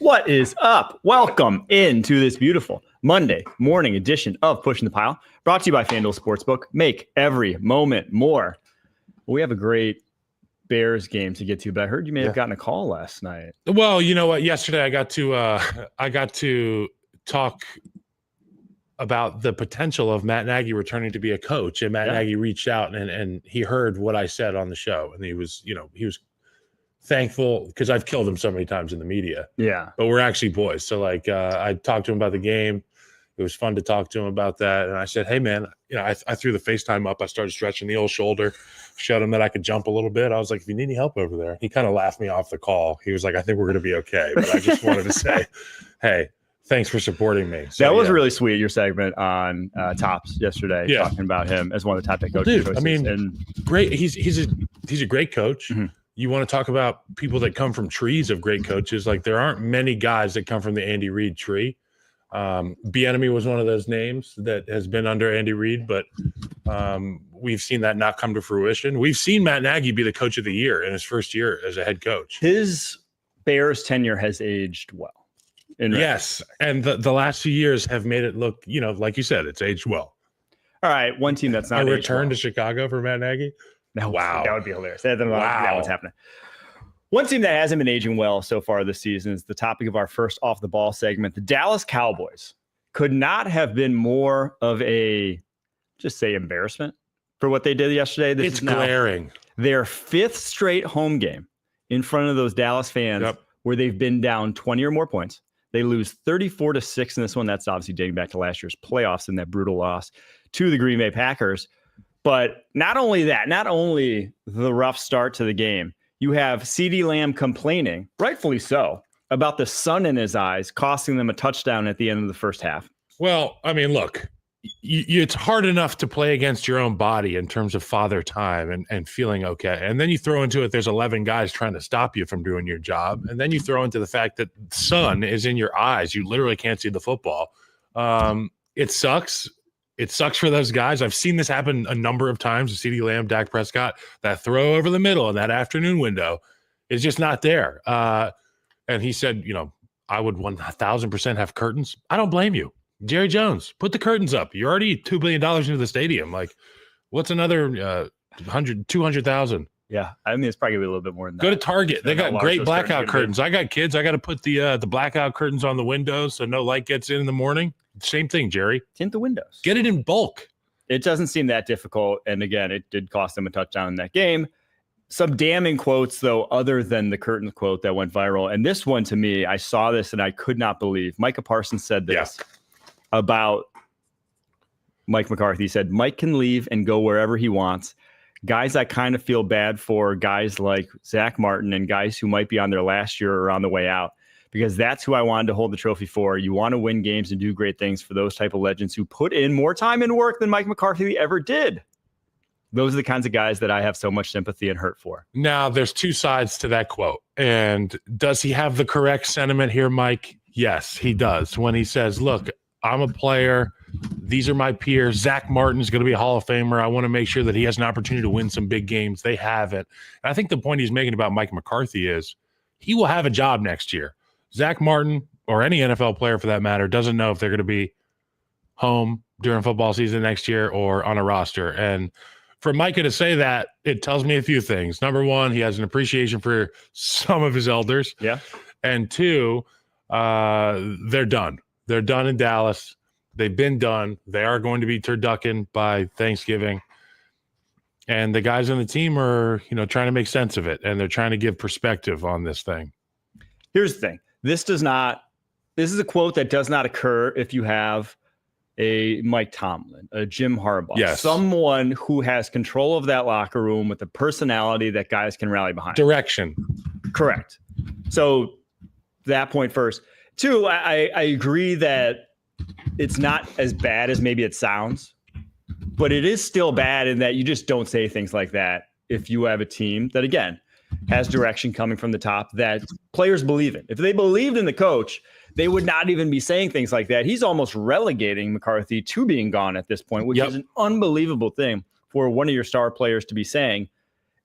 What is up? Welcome into this beautiful Monday morning edition of Pushing the Pile, brought to you by FanDuel Sportsbook. Make every moment more. We have a great Bears game to get to, but I heard you may have gotten a call last night. Well, you know what? Yesterday I got to talk about the potential of Matt Nagy returning to be a coach, and Matt Nagy reached out and he heard what I said on the show, and he was thankful because I've killed him so many times in the media. Yeah. But we're actually boys. So I talked to him about the game. It was fun to talk to him about that. And I said, hey man, I threw the FaceTime up. I started stretching the old shoulder, showed him that I could jump a little bit. I was like, if you need any help over there, he kind of laughed me off the call. He was like, I think we're going to be okay. But I just wanted to say, hey, thanks for supporting me. So, that was really sweet. Your segment on Tops yesterday, talking about him as one of the top 10 coaches. Dude, I mean, great. He's a great coach. Mm-hmm. You want to talk about people that come from trees of great coaches. Like there aren't many guys that come from the Andy Reid tree. Bieniemy was one of those names that has been under Andy Reid, but we've seen that not come to fruition. We've seen Matt Nagy be the coach of the year in his first year as a head coach. His Bears tenure has aged well. Yes, and the last few years have made it look, like you said, it's aged well. All right, one team that's not a return to Chicago for Matt Nagy. Wow, that would be hilarious. That one's happening. One team that hasn't been aging well so far this season is the topic of our first off the ball segment. The Dallas Cowboys could not have been more of a, just say, embarrassment for what they did yesterday. It's glaring. Their fifth straight home game in front of those Dallas fans where they've been down 20 or more points. They lose 34-6 in this one. That's obviously dating back to last year's playoffs and that brutal loss to the Green Bay Packers. But not only that, not only the rough start to the game, you have CeeDee Lamb complaining, rightfully so, about the sun in his eyes, costing them a touchdown at the end of the first half. Well, I mean, look, it's hard enough to play against your own body in terms of father time and feeling okay. And then you throw into it, there's 11 guys trying to stop you from doing your job. And then you throw into the fact that sun is in your eyes. You literally can't see the football. It sucks. It sucks for those guys. I've seen this happen a number of times. CeeDee Lamb, Dak Prescott, that throw over the middle in that afternoon window is just not there. And he said, I would 1,000% have curtains. I don't blame you. Jerry Jones, put the curtains up. You're already $2 billion into the stadium. Like, what's another 200,000? Yeah, I mean, it's probably gonna be a little bit more than that. Go to Target. They got great blackout curtains. I got kids. I got to put the blackout curtains on the windows so no light gets in the morning. Same thing, Jerry. Tint the windows. Get it in bulk. It doesn't seem that difficult. And again, it did cost them a touchdown in that game. Some damning quotes, though, other than the curtain quote that went viral. And this one, to me, I saw this and I could not believe. Micah Parsons said this about Mike McCarthy. He said, Mike can leave and go wherever he wants. Guys I kind of feel bad for, guys like Zach Martin and guys who might be on their last year or on the way out, because that's who I wanted to hold the trophy for. You want to win games and do great things for those type of legends who put in more time and work than Mike McCarthy ever did. Those are the kinds of guys that I have so much sympathy and hurt for. Now, there's two sides to that quote. And does he have the correct sentiment here, Mike? Yes, he does. When he says, look, I'm a player. These are my peers. Zach Martin is going to be a Hall of Famer. I want to make sure that he has an opportunity to win some big games. They haven't. And I think the point he's making about Mike McCarthy is he will have a job next year. Zach Martin, or any NFL player for that matter, doesn't know if they're going to be home during football season next year or on a roster. And for Micah to say that, it tells me a few things. Number one, he has an appreciation for some of his elders. Yeah. And two, they're done. They're done in Dallas. They've been done. They are going to be turducken by Thanksgiving. And the guys on the team are, trying to make sense of it. And they're trying to give perspective on this thing. Here's the thing. This is a quote that does not occur if you have a Mike Tomlin, a Jim Harbaugh, someone who has control of that locker room with a personality that guys can rally behind. Direction. Correct. So that point first. Two, I agree that it's not as bad as maybe it sounds, but it is still bad in that you just don't say things like that if you have a team that, again, has direction coming from the top that players believe in. If they believed in the coach, they would not even be saying things like that. He's almost relegating McCarthy to being gone at this point, which is an unbelievable thing for one of your star players to be saying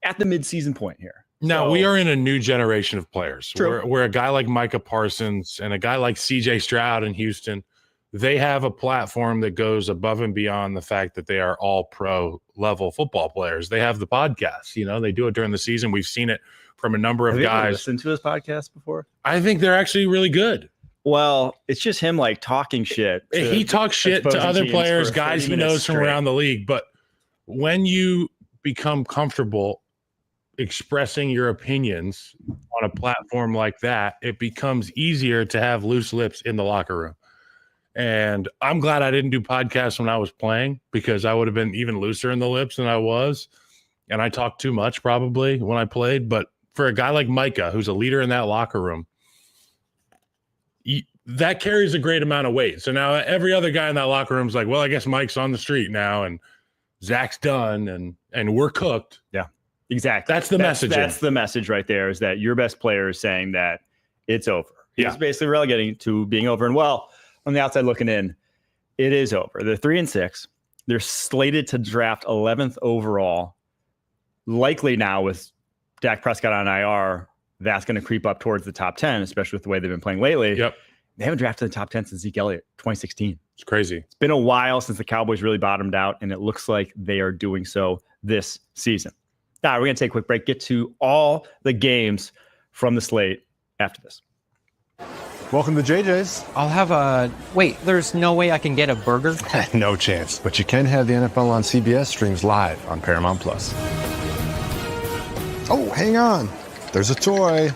at the midseason point here. Now, we are in a new generation of players. True. Where a guy like Micah Parsons and a guy like C.J. Stroud in Houston, they have a platform that goes above and beyond the fact that they are all pro level football players. They have the podcast. They do it during the season. We've seen it from a number of Have you ever guys. listened to his podcast before? I think they're actually really good. Well, it's just him like talking shit. He talks shit to other players, guys he knows from around the league. But when you become comfortable expressing your opinions on a platform like that, it becomes easier to have loose lips in the locker room. And I'm glad I didn't do podcasts when I was playing, because I would have been even looser in the lips than I was. And I talked too much probably when I played. But for a guy like Micah, who's a leader in that locker room, that carries a great amount of weight. So now every other guy in that locker room is like, well, I guess Mike's on the street now and Zach's done and we're cooked. Yeah, exactly. That's the message. That's the message right there, is that your best player is saying that it's over. Yeah. He's basically relegating to being over. And well, on the outside looking in, it is over. They're 3-6. They're slated to draft 11th overall. Likely now with Dak Prescott on IR, that's going to creep up towards the top 10, especially with the way they've been playing lately. Yep. They haven't drafted the top 10 since Zeke Elliott, 2016. It's crazy. It's been a while since the Cowboys really bottomed out, and it looks like they are doing so this season. Now, we're going to take a quick break, get to all the games from the slate after this. Welcome to JJ's. I'll have a... Wait, there's no way I can get a burger? No chance. But you can have the NFL on CBS streams live on Paramount+. Oh, hang on. There's a toy.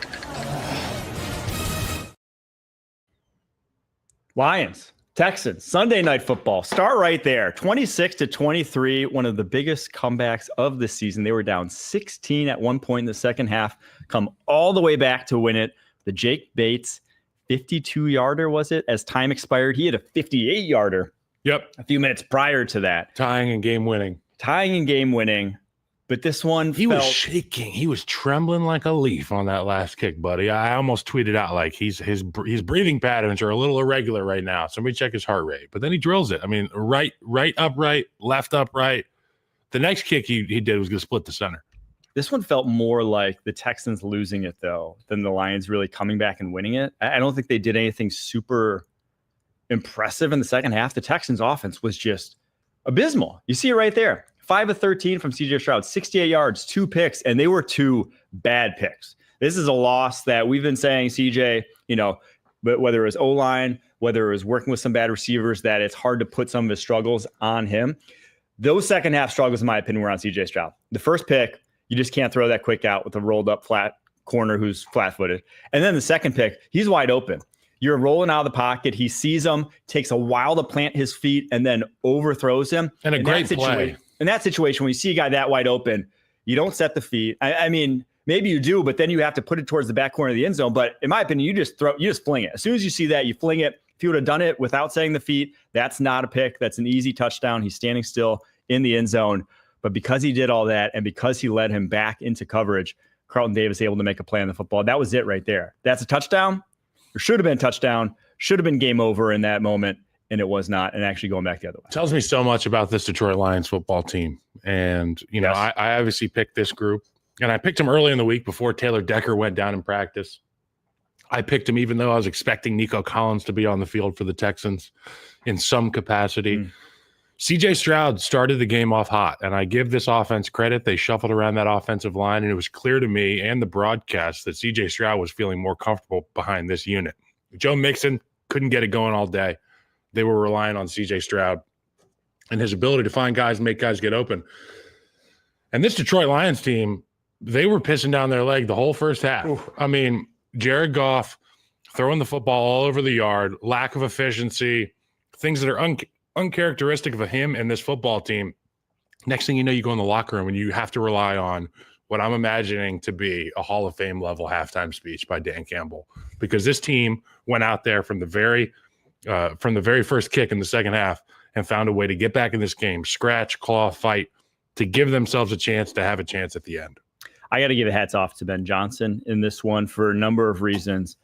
Lions, Texans, Sunday Night Football. Start right there. 26-23, one of the biggest comebacks of the season. They were down 16 at one point in the second half, come all the way back to win it. The Jake Bates 52-yarder, was it? As time expired, he had a 58-yarder. Yep. A few minutes prior to that. Tying and game winning. But this one he was shaking. He was trembling like a leaf on that last kick, buddy. I almost tweeted out like his breathing patterns are a little irregular right now. Somebody check his heart rate. But then he drills it. I mean, right upright, left upright. The next kick he did was going to split the center. This one felt more like the Texans losing it, though, than the Lions really coming back and winning it. I don't think they did anything super impressive in the second half. The Texans' offense was just abysmal. You see it right there. 5 of 13 from C.J. Stroud, 68 yards, 2 picks, and they were 2 bad picks. This is a loss that we've been saying, C.J., but whether it was O-line, whether it was working with some bad receivers, that it's hard to put some of his struggles on him. Those second half struggles, in my opinion, were on C.J. Stroud. The first pick, you just can't throw that quick out with a rolled up flat corner who's flat-footed. And then the second pick, he's wide open. You're rolling out of the pocket. He sees him, takes a while to plant his feet, and then overthrows him. And a great play. In that situation, when you see a guy that wide open, you don't set the feet. I mean, maybe you do, but then you have to put it towards the back corner of the end zone. But in my opinion, you just fling it. As soon as you see that, you fling it. If you would have done it without setting the feet, that's not a pick. That's an easy touchdown. He's standing still in the end zone. But because he did all that and because he led him back into coverage, Carlton Davis able to make a play on the football. That was it right there. That's a touchdown. There should have been a touchdown. Should have been game over in that moment. And it was not, and actually going back the other way. Tells me so much about this Detroit Lions football team. And, Yes. I obviously picked this group. And I picked him early in the week before Taylor Decker went down in practice. I picked him even though I was expecting Nico Collins to be on the field for the Texans in some capacity. C.J. Stroud started the game off hot, and I give this offense credit. They shuffled around that offensive line, and it was clear to me and the broadcast that C.J. Stroud was feeling more comfortable behind this unit. Joe Mixon couldn't get it going all day. They were relying on C.J. Stroud and his ability to find guys and make guys get open. And this Detroit Lions team, they were pissing down their leg the whole first half. Oof. I mean, Jared Goff throwing the football all over the yard, lack of efficiency, things that are uncharacteristic of him and this football team. Next thing you know, you go in the locker room and you have to rely on what I'm imagining to be a Hall of Fame level halftime speech by Dan Campbell, because this team went out there from the very first kick in the second half and found a way to get back in this game, scratch, claw, fight, to give themselves a chance to have a chance at the end. I got to give a hats off to Ben Johnson in this one for a number of reasons.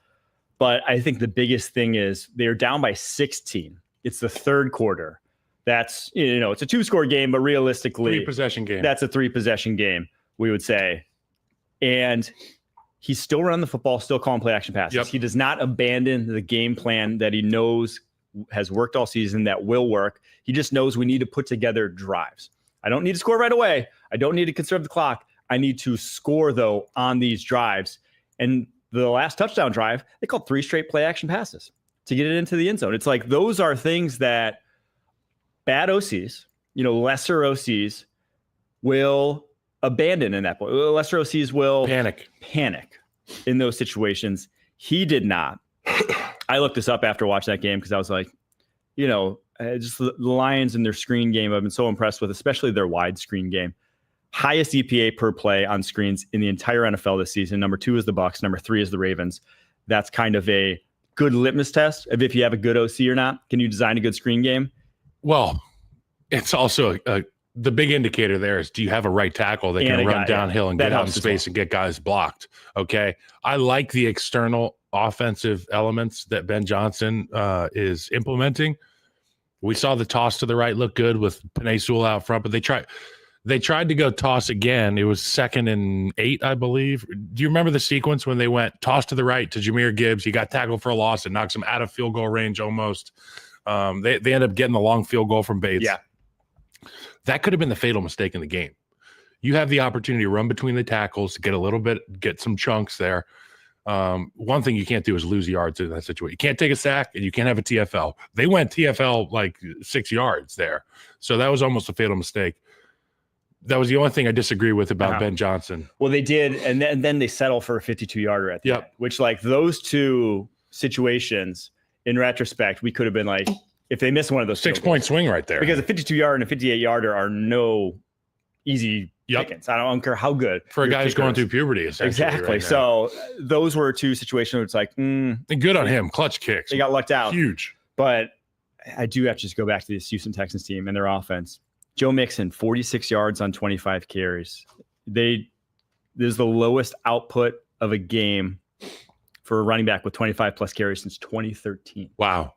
But I think the biggest thing is they're down by 16. It's the third quarter. That's, it's a 2-score game, but realistically, 3-possession game. That's a 3-possession game. We would say And he's still running the football, still calling play action passes. Yep. He does not abandon the game plan that he knows has worked all season, that will work. He just knows we need to put together drives. I don't need to score right away. I don't need to conserve the clock. I need to score, though, on these drives. And the last touchdown drive, they called 3 straight play action passes to get it into the end zone. It's like those are things that bad OCs, lesser OCs will abandon in that point. Lesser OCs will panic in those situations. He did not. I looked this up after watching that game because I was like, just the Lions and their screen game I've been so impressed with, especially their wide screen game. Highest EPA per play on screens in the entire NFL this season. Number 2 is the Bucs. Number 3 is the Ravens. That's kind of a good litmus test of if you have a good OC or not. Can you design a good screen game? Well, it's also the big indicator there is, do you have a right tackle that can run downhill and get out in space and get guys blocked? Okay. I like the external offensive elements that Ben Johnson is implementing. We saw the toss to the right look good with Penei Sewell out front, but they tried to go toss again. It was 2nd and 8, I believe. Do you remember the sequence when they went toss to the right to Jahmyr Gibbs? He got tackled for a loss and knocks him out of field goal range almost. They end up getting the long field goal from Bates. Yeah. That could have been the fatal mistake in the game. You have the opportunity to run between the tackles, get some chunks there. One thing you can't do is lose yards in that situation. You can't take a sack and you can't have a TFL. They went TFL like 6 yards there. So that was almost a fatal mistake. That was the only thing I disagree with about Ben Johnson. Well, they did, and then they settle for a 52-yarder at the end, which, like, those two situations, in retrospect, we could have been like, if they miss one of those 6-point swing right there. Because a 52-yarder and a 58-yarder are no easy pickings. I don't care how good. For a guy who's going through puberty, essentially. Exactly. Right, so those were two situations where it's like, And good on him. Clutch kicks. They got lucked out. Huge. But I do have to just go back to this Houston Texans team and their offense. Joe Mixon, 46 yards on 25 carries. There's the lowest output of a game for a running back with 25 plus carries since 2013. Wow.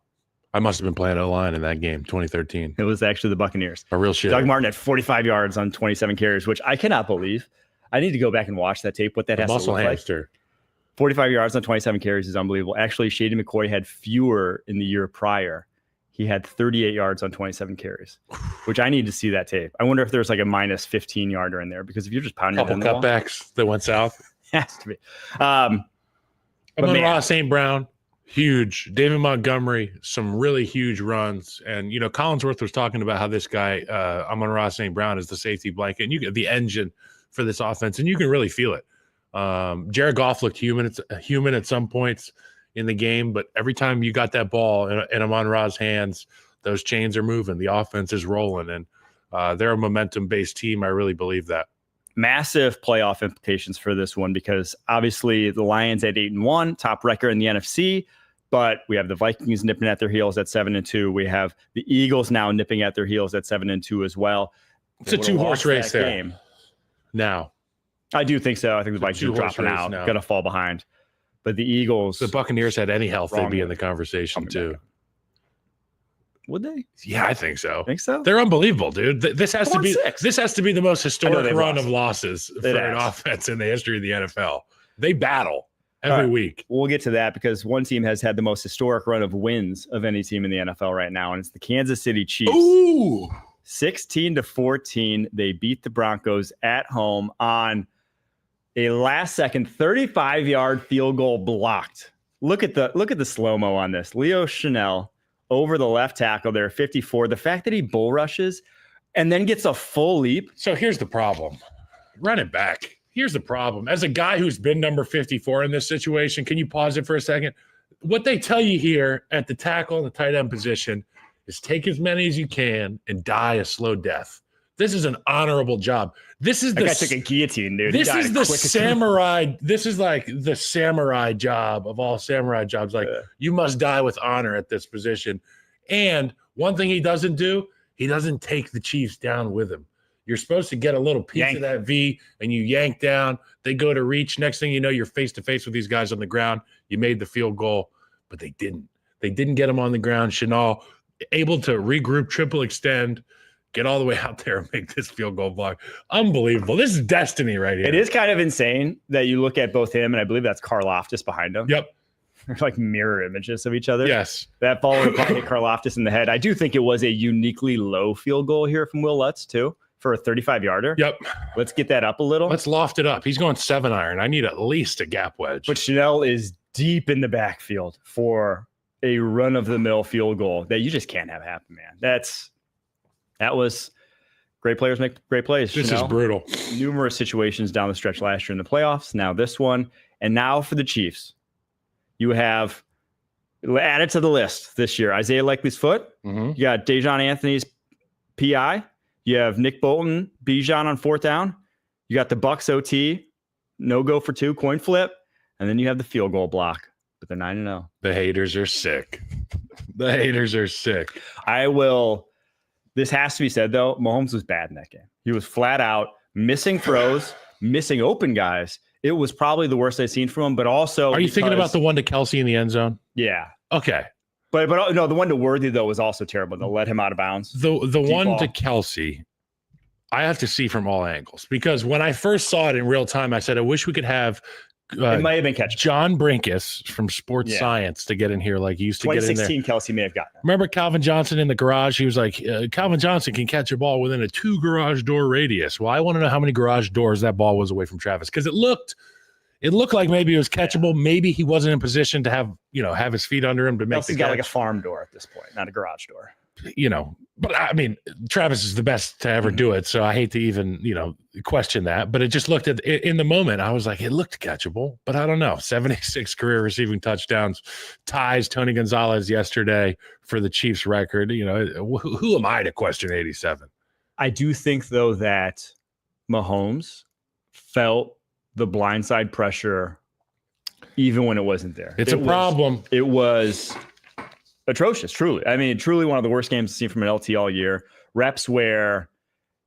I must have been playing O-line in that game, 2013. It was actually the Buccaneers. A real shit. Doug Martin had 45 yards on 27 carries, which I cannot believe. I need to go back and watch that tape, what that has to look hamster. like. 45 yards on 27 carries is unbelievable. Actually, Shady McCoy had fewer in the year prior. He had 38 yards on 27 carries, which I need to see that tape. I wonder if there's like a minus 15 yarder in there, because if you're just pounding couple cutbacks that went south. Has to be. Amon-Ra St. Brown, huge. David Montgomery, some really huge runs. And, Collinsworth was talking about how this guy, Amon-Ra St. Brown, is the safety blanket, and you get the engine for this offense, and you can really feel it. Jared Goff looked human at some points in the game, but every time you got that ball in Amon-Ra's hands, those chains are moving. The offense is rolling, and they're a momentum-based team. I really believe that. Massive playoff implications for this one, because obviously the Lions at 8-1, top record in the NFC, but we have the Vikings nipping at their heels at 7-2. We have the Eagles now nipping at their heels at 7-2 as well. It's a 2-horse race there. Game. Now, I do think so. I think the Vikings are dropping out, going to fall behind. But the Eagles, the Buccaneers had any health, they'd be in the conversation too. Would they? Yeah, I think so. Think so? They're unbelievable, dude. This has to be the most historic run of losses for an offense in the history of the NFL. They battle every week. We'll get to that, because one team has had the most historic run of wins of any team in the NFL right now, and it's the Kansas City Chiefs. Ooh. 16-14. They beat the Broncos at home on a last-second 35-yard field goal blocked. Look at the slow-mo on this. Leo Chanel over the left tackle there, 54. The fact that he bull rushes and then gets a full leap. So here's the problem. Run it back. Here's the problem. As a guy who's been number 54 in this situation, can you pause it for a second? What they tell you here at the tackle and the tight end position is take as many as you can and die a slow death. This is an honorable job. This is that guy took a guillotine, dude. This is the samurai. This is like the samurai job of all samurai jobs. Like, you must die with honor at this position. And one thing he doesn't do, he doesn't take the Chiefs down with him. You're supposed to get a little piece of that V, and you yank down. They go to reach. Next thing you know, you're face to face with these guys on the ground. You made the field goal, but they didn't. They didn't get him on the ground. Chanel able to regroup, triple extend, get all the way out there and make this field goal block. Unbelievable. This is destiny right here. It is kind of insane that you look at both him and I believe that's Karlaftis behind him. Yep. They're like mirror images of each other. Yes. That ball would probably hit Karlaftis in the head. I do think it was a uniquely low field goal here from Will Lutz, too, for a 35-yarder. Yep. Let's get that up a little. Let's loft it up. He's going 7-iron. I need at least a gap wedge. But Chanel is deep in the backfield for a run-of-the-mill field goal that you just can't have happen, man. That was great players make great plays. This Chanel. is brutal. Numerous situations down the stretch last year in the playoffs. Now this one. And now for the Chiefs. You have added to the list this year Isaiah Likely's foot. Mm-hmm. You got Dejon Anthony's PI. You have Nick Bolton, Bijan on 4th down. You got the Bucs OT, no go for 2, coin flip. And then you have the field goal block. But they're 9-0. The haters are sick. The haters are sick. This has to be said, though. Mahomes was bad in that game. He was flat out missing throws, missing open guys. It was probably the worst I've seen from him, but also... Are you thinking about the one to Kelsey in the end zone? Yeah. Okay. But no, the one to Worthy, though, was also terrible. They'll let him out of bounds. The one ball. to Kelsey, I have to see from all angles. Because when I first saw it in real time, I said, I wish we could have... it might have been catch. John Brinkus from Sports Science to get in here like he used to get in there. 2016 Kelsey may have gotten it. Remember Calvin Johnson in the garage? He was like, Calvin Johnson can catch a ball within a 2 garage door radius. Well, I want to know how many garage doors that ball was away from Travis because it looked like maybe it was catchable. Yeah. Maybe he wasn't in position to have his feet under him to make Kelsey's the got catch. like a farm door at this point, not a garage door. But I mean, Travis is the best to ever do it. So I hate to even, question that, but it just looked at in the moment. I was like, it looked catchable, but I don't know. 76 career receiving touchdowns, ties Tony Gonzalez yesterday for the Chiefs record. Who am I to question 87? I do think though that Mahomes felt the blindside pressure even when it wasn't there. It's a problem. It was atrocious, truly. I mean, truly one of the worst games I've seen from an LT all year. Reps where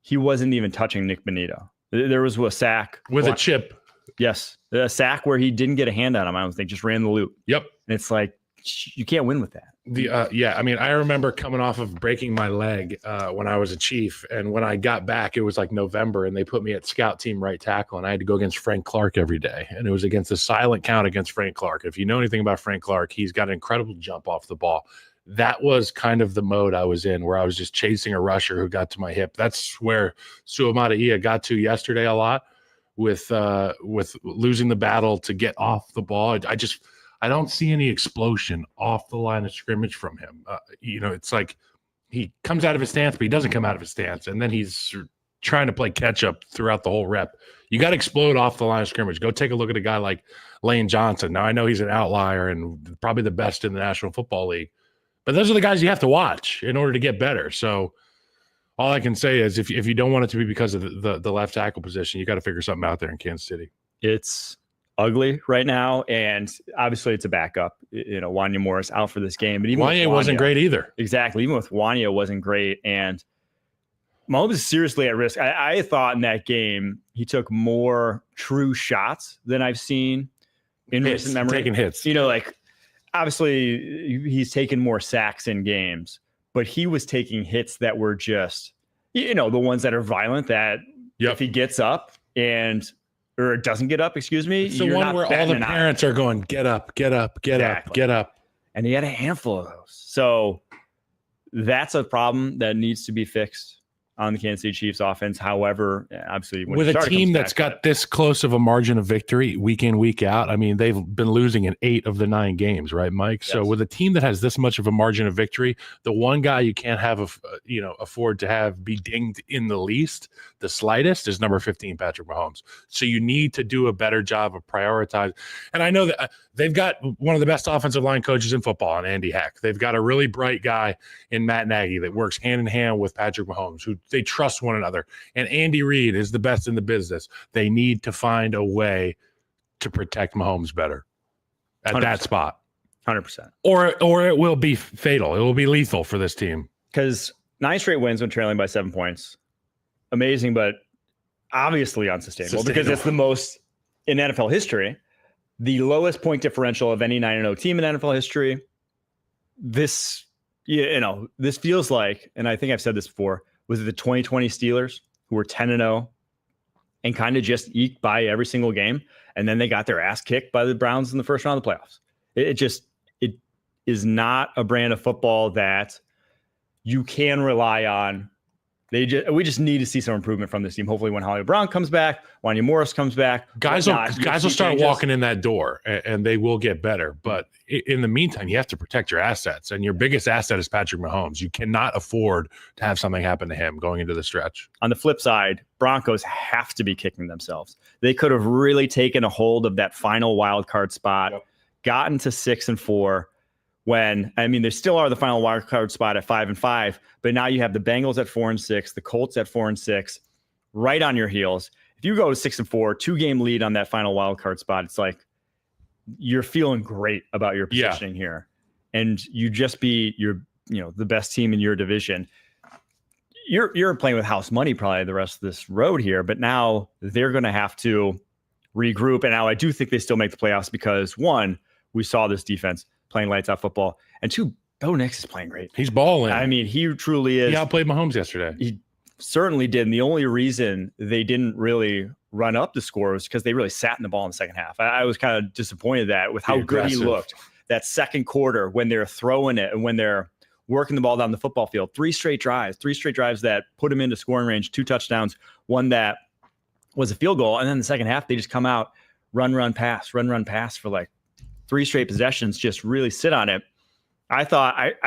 he wasn't even touching Nick Bonito. There was a sack. With a chip. Yes. A sack where he didn't get a hand on him, I don't think, just ran the loop. Yep. And it's like, you can't win with that. I remember coming off of breaking my leg when I was a Chief. And when I got back, it was like November, and they put me at scout team right tackle, and I had to go against Frank Clark every day. And it was against the silent count against Frank Clark. If you know anything about Frank Clark, he's got an incredible jump off the ball. That was kind of the mode I was in, where I was just chasing a rusher who got to my hip. That's where Suamataia got to yesterday a lot with losing the battle to get off the ball. I don't see any explosion off the line of scrimmage from him. It's like he comes out of his stance, but he doesn't come out of his stance. And then he's trying to play catch up throughout the whole rep. You got to explode off the line of scrimmage. Go take a look at a guy like Lane Johnson. Now, I know he's an outlier and probably the best in the National Football League, but those are the guys you have to watch in order to get better. So all I can say is if you don't want it to be because of the left tackle position, you got to figure something out there in Kansas City. It's ugly right now, and obviously it's a backup. Wanya Morris out for this game, but even Wanya wasn't great either. Exactly, even with Wanya wasn't great, and Mahomes is seriously at risk. I thought in that game he took more true shots than I've seen in recent memory. Taking hits, obviously he's taken more sacks in games, but he was taking hits that were just, the ones that are violent. That if he gets up or doesn't get up, excuse me. It's the one where all the parents are going, get up, get up, get up, get up. And he had a handful of those. So that's a problem that needs to be fixed on the Kansas City Chiefs offense. However, obviously, with a team that's got this close of a margin of victory week in, week out, I mean, they've been losing in 8 of the 9 games, right, Mike? Yes. So with a team that has this much of a margin of victory, the one guy you can't afford to have be dinged in the slightest is number 15, Patrick Mahomes. So you need to do a better job of prioritizing. And I know that they've got one of the best offensive line coaches in football in Andy Heck. They've got a really bright guy in Matt Nagy that works hand in hand with Patrick Mahomes, who they trust one another. And Andy Reid is the best in the business. They need to find a way to protect Mahomes better at 100%. That spot. 100%. Or it will be fatal. It will be lethal for this team. Because 9 straight wins when trailing by 7 points. Amazing, but obviously unsustainable. Because it's the most in NFL history. The lowest point differential of any 9-0 team in NFL history. This feels like, and I think I've said this before, Was it the 2020 Steelers who were 10-0 and kind of just eked by every single game? And then they got their ass kicked by the Browns in the first round of the playoffs. It is not a brand of football that you can rely on. We just need to see some improvement from this team. Hopefully when Hollywood Brown comes back, Wanya Morris comes back. Guys will start walking in that door, and they will get better. But in the meantime, you have to protect your assets. And your biggest asset is Patrick Mahomes. You cannot afford to have something happen to him going into the stretch. On the flip side, Broncos have to be kicking themselves. They could have really taken a hold of that final wild card spot, gotten to 6-4. They still are the final wild card spot at 5-5, but now you have the Bengals at 4-6, the Colts at 4-6, right on your heels. If you go to 6-4, 2-game lead on that final wild card spot, it's like you're feeling great about your positioning here, and you just be the best team in your division. You're playing with house money probably the rest of this road here, but now they're going to have to regroup. And now I do think they still make the playoffs because one, we saw this defense playing lights out football, and two, Bo Nix is playing great. He's balling. I mean, he truly is. He outplayed Mahomes yesterday. He certainly did. And the only reason they didn't really run up the score was because they really sat in the ball in the second half. I was kind of disappointed with how good he looked that second quarter when they're throwing it and when they're working the ball down the football field. Three straight drives that put him into scoring range, 2 touchdowns, one that was a field goal. And then the second half, they just come out, run, pass for like 3 straight possessions, just really sit on it. I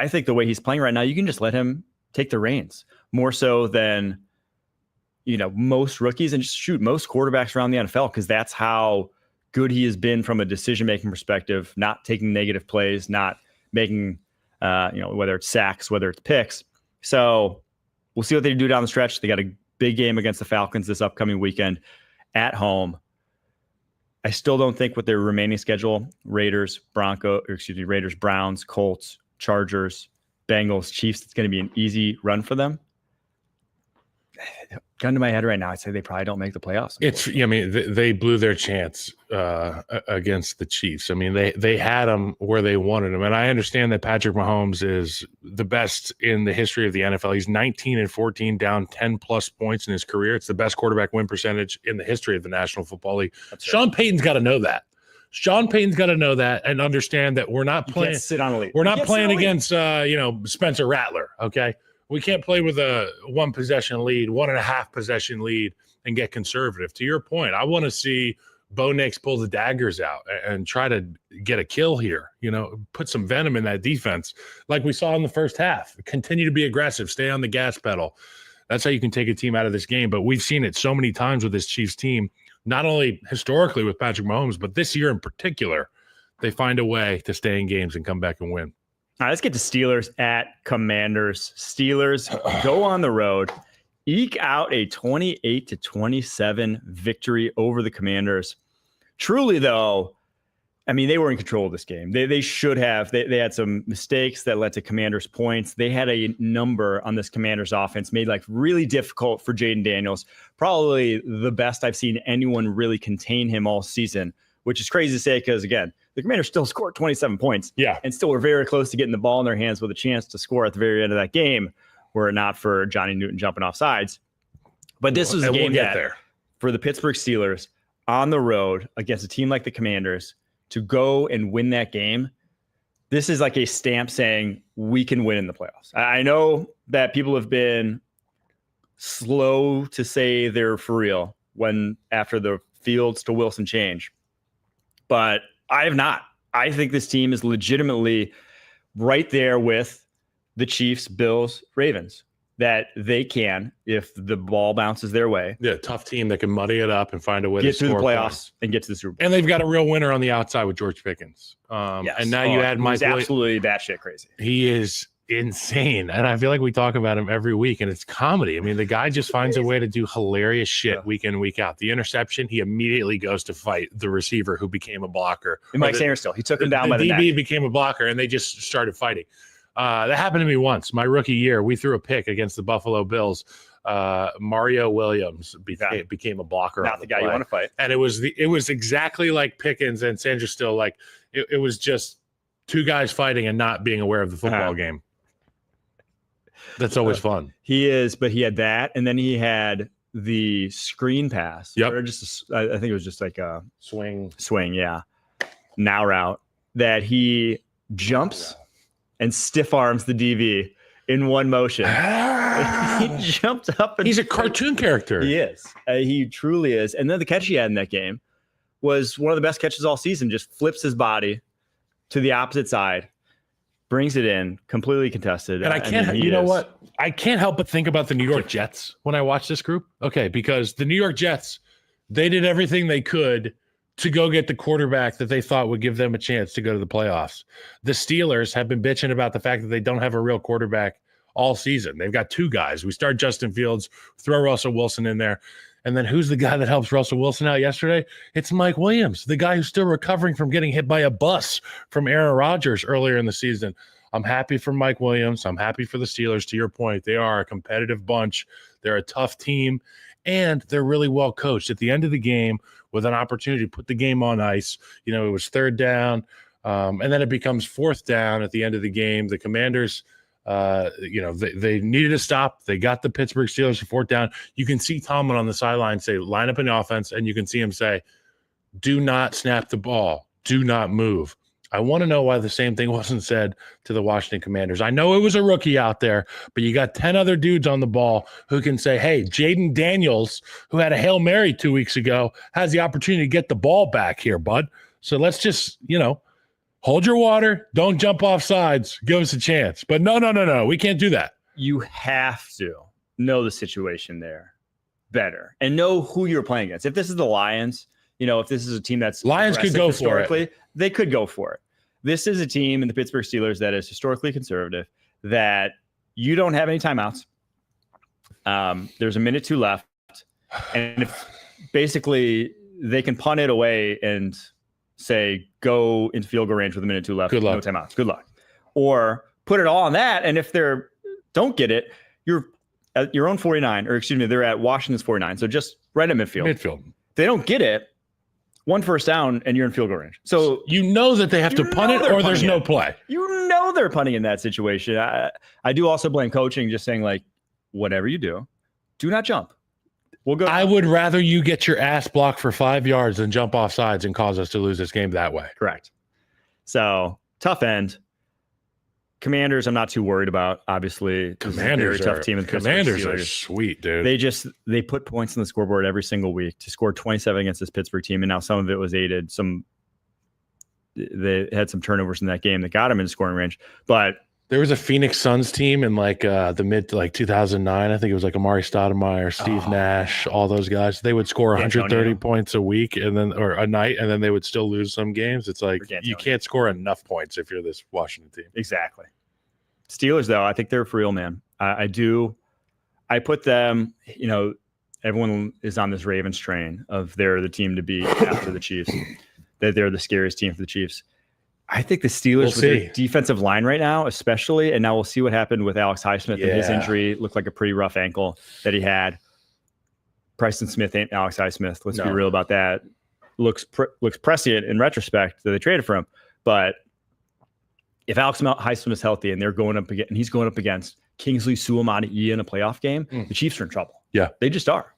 think the way he's playing right now, you can just let him take the reins more so than, most rookies and just most quarterbacks around the NFL, because that's how good he has been from a decision-making perspective, not taking negative plays, not making, whether it's sacks, whether it's picks. So we'll see what they do down the stretch. They got a big game against the Falcons this upcoming weekend at home. I still don't think with their remaining schedule, Raiders, Browns, Colts, Chargers, Bengals, Chiefs, it's going to be an easy run for them. Gun to my head right now, I'd say they probably don't make the playoffs. They blew their chance against the Chiefs. I mean, they had them where they wanted them. And I understand that Patrick Mahomes is the best in the history of the NFL. He's 19-14, down 10+ points in his career. It's the best quarterback win percentage in the history of the National Football League. Sean Payton's got to know that. Sean Payton's got to know that and understand that we're not playing. Sit on a lead. We're not playing against Spencer Rattler. Okay. We can't play with a 1-possession lead, 1.5 possession lead, and get conservative. To your point, I want to see Bo Nix pull the daggers out and try to get a kill here. Put some venom in that defense, like we saw in the first half. Continue to be aggressive, stay on the gas pedal. That's how you can take a team out of this game. But we've seen it so many times with this Chiefs team, not only historically with Patrick Mahomes, but this year in particular. They find a way to stay in games and come back and win. All right, let's get to Steelers at Commanders. Steelers go on the road, eke out a 28-27 victory over the Commanders. Truly, though, they were in control of this game. They should have. They had some mistakes that led to Commanders points. They had a number on this Commanders offense made really difficult for Jaden Daniels. Probably the best I've seen anyone really contain him all season, which is crazy to say because, again, the Commanders still scored 27 points. Yeah. And still were very close to getting the ball in their hands with a chance to score at the very end of that game, were it not for Johnny Newton jumping off sides. But this was a game for the Pittsburgh Steelers on the road against a team like the Commanders to go and win that game. This is like a stamp saying we can win in the playoffs. I know that people have been slow to say they're for real after the Fields to Wilson change, but I have not. I think this team is legitimately right there with the Chiefs, Bills, Ravens, that they can, if the ball bounces their way. Yeah, tough team that can muddy it up and find a way to get through the playoffs points and get to the Super Bowl. And they've got a real winner on the outside with George Pickens. Yes. And now you add Mike. He's absolutely batshit crazy. He is insane. And I feel like we talk about him every week, and it's comedy. The guy just finds a way to do hilarious shit week in, week out. The interception, he immediately goes to fight the receiver who became a blocker. And Mike Sanders he took him down by the DB neck. became a blocker, and they just started fighting. That happened to me once. My rookie year, we threw a pick against the Buffalo Bills. Mario Williams became a blocker. Not the guy you want to fight. And it was exactly like Pickens and Sanders still. Like it was just two guys fighting and not being aware of the football game. That's always fun. He is, but he had that, and then he had the screen pass. Yep. Or just I think it was just like a Swing. Yeah. Now route that he jumps and stiff arms the DB in one motion. He jumped up. And He's a cartoon character. He is. He truly is. And then the catch he had in that game was one of the best catches all season. Just flips his body to the opposite side, brings it in, completely contested. And I can't, you know what? I can't help but think about the New York Jets when I watch this group. Okay, because the New York Jets, they did everything they could to go get the quarterback that they thought would give them a chance to go to the playoffs. The Steelers have been bitching about the fact that they don't have a real quarterback all season. They've got two guys. We start Justin Fields, throw Russell Wilson in there. And then who's the guy that helps Russell Wilson out yesterday? It's Mike Williams, the guy who's still recovering from getting hit by a bus from Aaron Rodgers earlier in the season. I'm happy for Mike Williams. I'm happy for the Steelers. To your point, they are a competitive bunch. They're a tough team, and they're really well coached. At the end of the game, with an opportunity to put the game on ice, it was third down, and then it becomes fourth down at the end of the game. The Commanders, they needed to stop. They got the Pittsburgh Steelers to fourth down. You can see Tomlin on the sideline say, line up in the offense, and you can see him say, do not snap the ball. Do not move. I want to know why the same thing wasn't said to the Washington Commanders. I know it was a rookie out there, but you got 10 other dudes on the ball who can say, hey, Jaden Daniels, who had a Hail Mary 2 weeks ago, has the opportunity to get the ball back here, bud. So let's just, hold your water. Don't jump off sides. Give us a chance. But no. We can't do that. You have to know the situation there better and know who you're playing against. If this is the Lions, if this is a team that's Lions could go for it. They could go for it. This is a team in the Pittsburgh Steelers that is historically conservative, that you don't have any timeouts. There's a minute 2 left. And if basically they can punt it away and say, go into field goal range with a minute 2 left. Good luck. No timeouts. Good luck. Or put it all on that. And if don't get it, you're at your own 49, or excuse me, they're at Washington's 49. So just right at midfield. Midfield. They don't get it. 1 first down and you're in field goal range. So that they have to punt it, or there's no play. They're punting in that situation. I do also blame coaching, just saying, like, whatever you do not jump. We'll go. I would rather you get your ass blocked for 5 yards than jump off sides and cause us to lose this game that way. Correct. So tough end. Commanders, I'm not too worried about. Obviously, Commanders tough team. Commanders are sweet, dude. They put points on the scoreboard every single week to score 27 against this Pittsburgh team, and now some of it was aided. They had some turnovers in that game that got them in scoring range. But there was a Phoenix Suns team in the mid 2009. I think it was like Amari Stoudemire, Steve Nash, all those guys. They would score 130 points a week or a night, and then they would still lose some games. It's like you can't score enough points if you're this Washington team. Exactly. Steelers, though, I think they're for real, man. I do. I put them, everyone is on this Ravens train of they're the team to beat after the Chiefs, that they're the scariest team for the Chiefs. I think the Steelers with their defensive line right now, especially, and now we'll see what happened with Alex Highsmith and his injury. Looked like a pretty rough ankle that he had. Preston Smith ain't Alex Highsmith. Let's be real about that. Looks prescient in retrospect that they traded for him. But if Alex Highsmith is healthy and he's going up against Kingsley Suamadi in a playoff game, the Chiefs are in trouble. Yeah. They just are.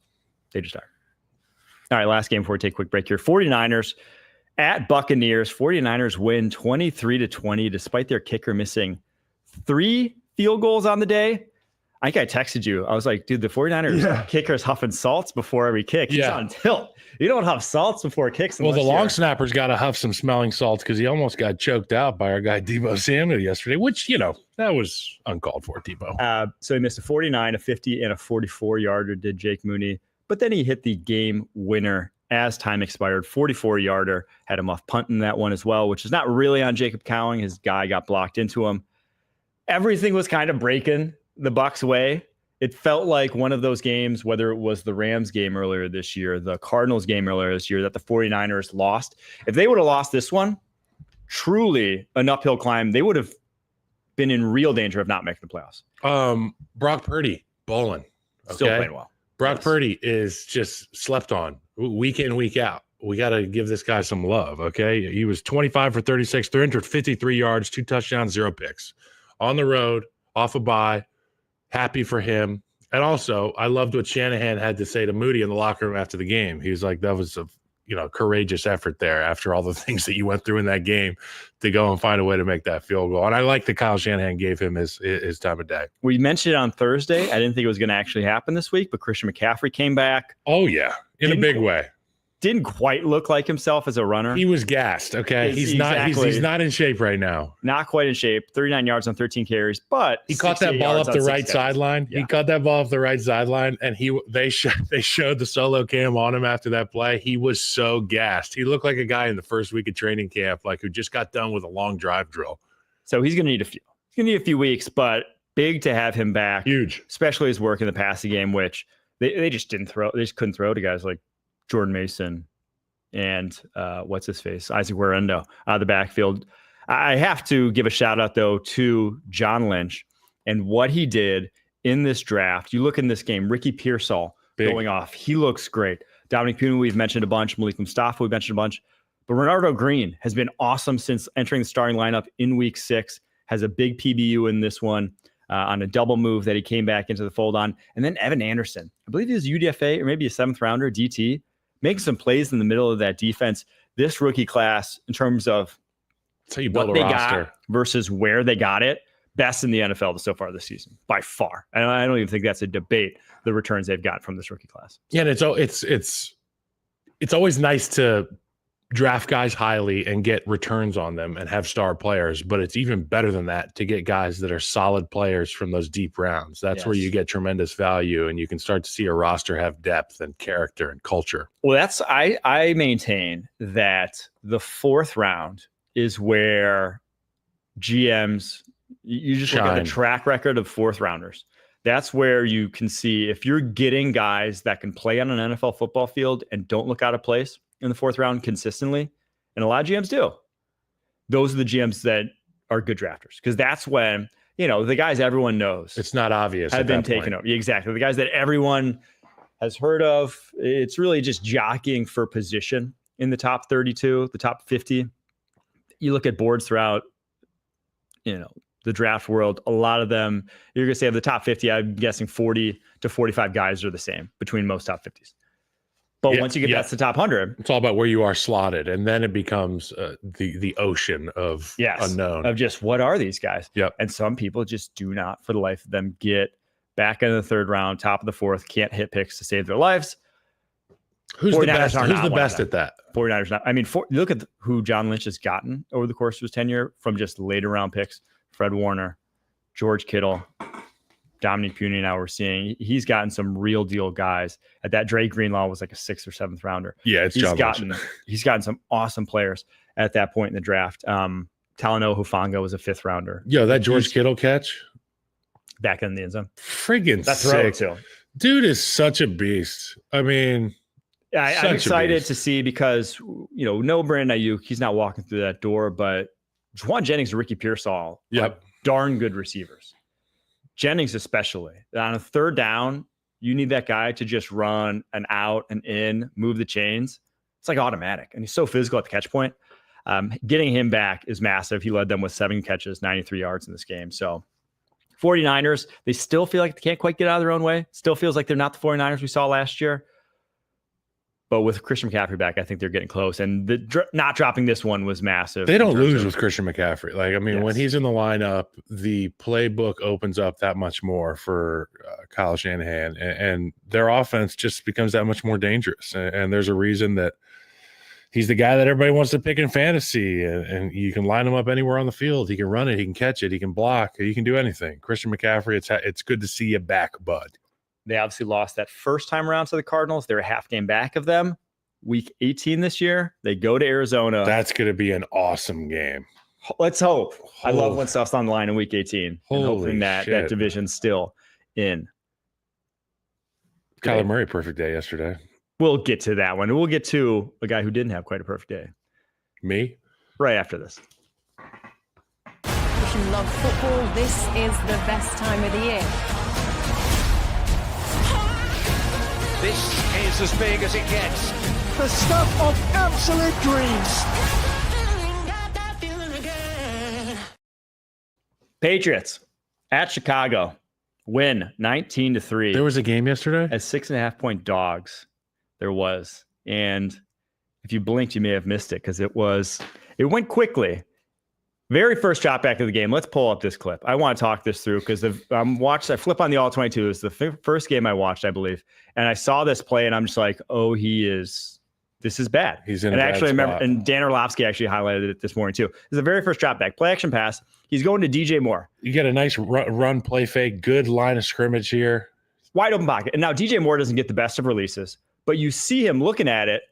All right, last game before we take a quick break here. 49ers at Buccaneers. 49ers win 23-20 despite their kicker missing 3 field goals on the day. I think I texted you. I was like, dude, the 49ers kicker's huffing salts before every kick. He's on tilt. You don't huff salts before kicks. Well, the long snapper's got to huff some smelling salts because he almost got choked out by our guy Debo Samuel yesterday, which, that was uncalled for, Debo. So he missed a 49, a 50, and a 44-yarder, did Jake Mooney. But then he hit the game winner as time expired. 44-yarder, had him off punting that one as well, which is not really on Jacob Cowing. His guy got blocked into him. Everything was kind of breaking the Bucs' way. It felt like one of those games, whether it was the Rams game earlier this year, the Cardinals game earlier this year, that the 49ers lost. If they would have lost this one, truly an uphill climb. They would have been in real danger of not making the playoffs. Brock Purdy, bowling. Okay? Still playing well. Brock Purdy is just slept on week in, week out. We got to give this guy some love, okay? He was 25 for 36, 353 yards, 2 touchdowns, 0 picks. On the road, off a bye, Happy for him. And also, I loved what Shanahan had to say to Moody in the locker room after the game. He was like, that was a courageous effort there after all the things that you went through in that game to go and find a way to make that field goal. And I like that Kyle Shanahan gave him his time of day. We mentioned it on Thursday. I didn't think it was going to actually happen this week, but Christian McCaffrey came back. Oh, yeah, in a big way. Didn't quite look like himself as a runner. He was gassed. Okay, he's not in shape right now. Not quite in shape. 39 yards on 13 carries, but he caught that ball up the right sideline. Yeah. He caught that ball up the right sideline, and they showed the solo cam on him after that play. He was so gassed. He looked like a guy in the first week of training camp, like who just got done with a long drive drill. So he's going to need a few. He's going to need a few weeks, but big to have him back. Huge, especially his work in the passing game, which they just didn't throw. They just couldn't throw to guys like Jordan Mason and what's his face, Isaac Guerrero out of the backfield. I have to give a shout out though to John Lynch and what he did in this draft. You look in this game, Ricky Pearsall going off. He looks great. Dominic Puna, we've mentioned a bunch. Malik Mustafa, we've mentioned a bunch. But Renardo Green has been awesome since entering the starting lineup in week 6. Has a big PBU in this one on a double move that he came back into the fold on. And then Evan Anderson, I believe he was UDFA or maybe a 7th rounder, DT. Making some plays in the middle of that defense. This rookie class, in terms of what they got versus where they got it, best in the NFL so far this season, by far. And I don't even think that's a debate, the returns they've got from this rookie class. Yeah, and it's always nice to draft guys highly and get returns on them and have star players, but it's even better than that to get guys that are solid players from those deep rounds. That's where you get tremendous value, and you can start to see a roster have depth and character and culture. Well, I maintain that the 4th round is where GMs, you just look at the track record of 4th rounders. That's where you can see if you're getting guys that can play on an NFL football field and don't look out of place in the 4th round consistently, and a lot of GMs do. Those are the GMs that are good drafters, because that's when, the guys everyone knows. It's not obvious. Have been taken over. Exactly. The guys that everyone has heard of. It's really just jockeying for position in the top 32, the top 50. You look at boards throughout, the draft world, a lot of them, you're going to say of the top 50, I'm guessing 40 to 45 guys are the same between most top 50s. But once you get past the top 100, it's all about where you are slotted, and then it becomes the ocean of unknown of just what are these guys. Yep. And some people just do not, for the life of them, get back in the 3rd round, top of the 4th, can't hit picks to save their lives. Who's the best? Who's the best at that? 49ers not. I mean, look at who John Lynch has gotten over the course of his tenure from just later round picks: Fred Warner, George Kittle, Dominic Puni. Now we're seeing he's gotten some real deal guys. At that, Dre Greenlaw was like a 6th or 7th rounder. Yeah, he's gotten some awesome players at that point in the draft. Talanoa Hufanga was a 5th rounder. Yo, that George Kittle catch back in the end zone, friggin' that's sick too. Dude is such a beast. I mean, I'm excited to see, because no Brandon Ayuk, he's not walking through that door, but Juwan Jennings and Ricky Pearsall, darn good receivers. Jennings especially. On a 3rd down, you need that guy to just run an out and in, move the chains. It's like automatic, and he's so physical at the catch point. Getting him back is massive. He led them with 7 catches, 93 yards in this game. So 49ers, they still feel like they can't quite get out of their own way. Still feels like they're not the 49ers we saw last year. But with Christian McCaffrey back, I think they're getting close. And not dropping this one was massive. They don't lose with Christian McCaffrey. When he's in the lineup, the playbook opens up that much more for Kyle Shanahan. And their offense just becomes that much more dangerous. And there's a reason that he's the guy that everybody wants to pick in fantasy. And you can line him up anywhere on the field. He can run it. He can catch it. He can block. He can do anything. Christian McCaffrey, it's good to see you back, bud. They obviously lost that first time around to the Cardinals. They're a half game back of them. Week 18 this year, they go to Arizona. That's going to be an awesome game. Let's hope. I love when stuff's on the line in week 18. And hoping that division's still in. Kyler Murray, perfect day yesterday. We'll get to that one. We'll get to a guy who didn't have quite a perfect day. Me? Right after this. If you love football, this is the best time of the year. This is as big as it gets. The stuff of absolute dreams. Patriots at Chicago. Win 19-3. There was a game yesterday? As 6.5-point dogs. There was. And if you blinked, you may have missed it because it went quickly. Very first shot back of the game. Let's pull up this clip. I want to talk this through because I flip on the all 22. It was the first game I watched, I believe. And I saw this play and I'm just like, oh, this is bad. He's in and a bad actually, I remember, spot. and Dan Orlovsky actually highlighted it this morning too. This is the very first drop back, play action pass. He's going to DJ Moore. You get a nice run play fake, good line of scrimmage here. Wide open pocket. And now DJ Moore doesn't get the best of releases, but you see him looking at it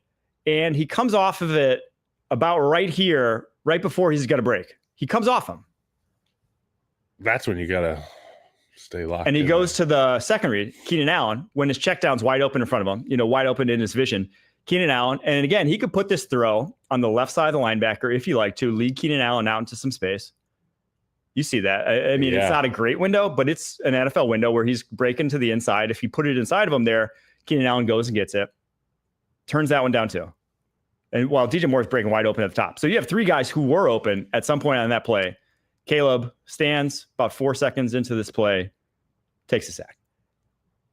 and he comes off of it about right here, right before he's got a break. He comes off him. That's when you got to stay locked. And he goes to the second read, Keenan Allen, when his check down's wide open in front of him, wide open in his vision. Keenan Allen. And again, he could put this throw on the left side of the linebacker if you like to, lead Keenan Allen out into some space. You see that. I mean, It's not a great window, but it's an NFL window where he's breaking to the inside. If you put it inside of him there, Keenan Allen goes and gets it. Turns that one down too. And while DJ Moore is breaking wide open at the top. So you have three guys who were open at some point on that play. Caleb stands about 4 seconds into this play, takes a sack.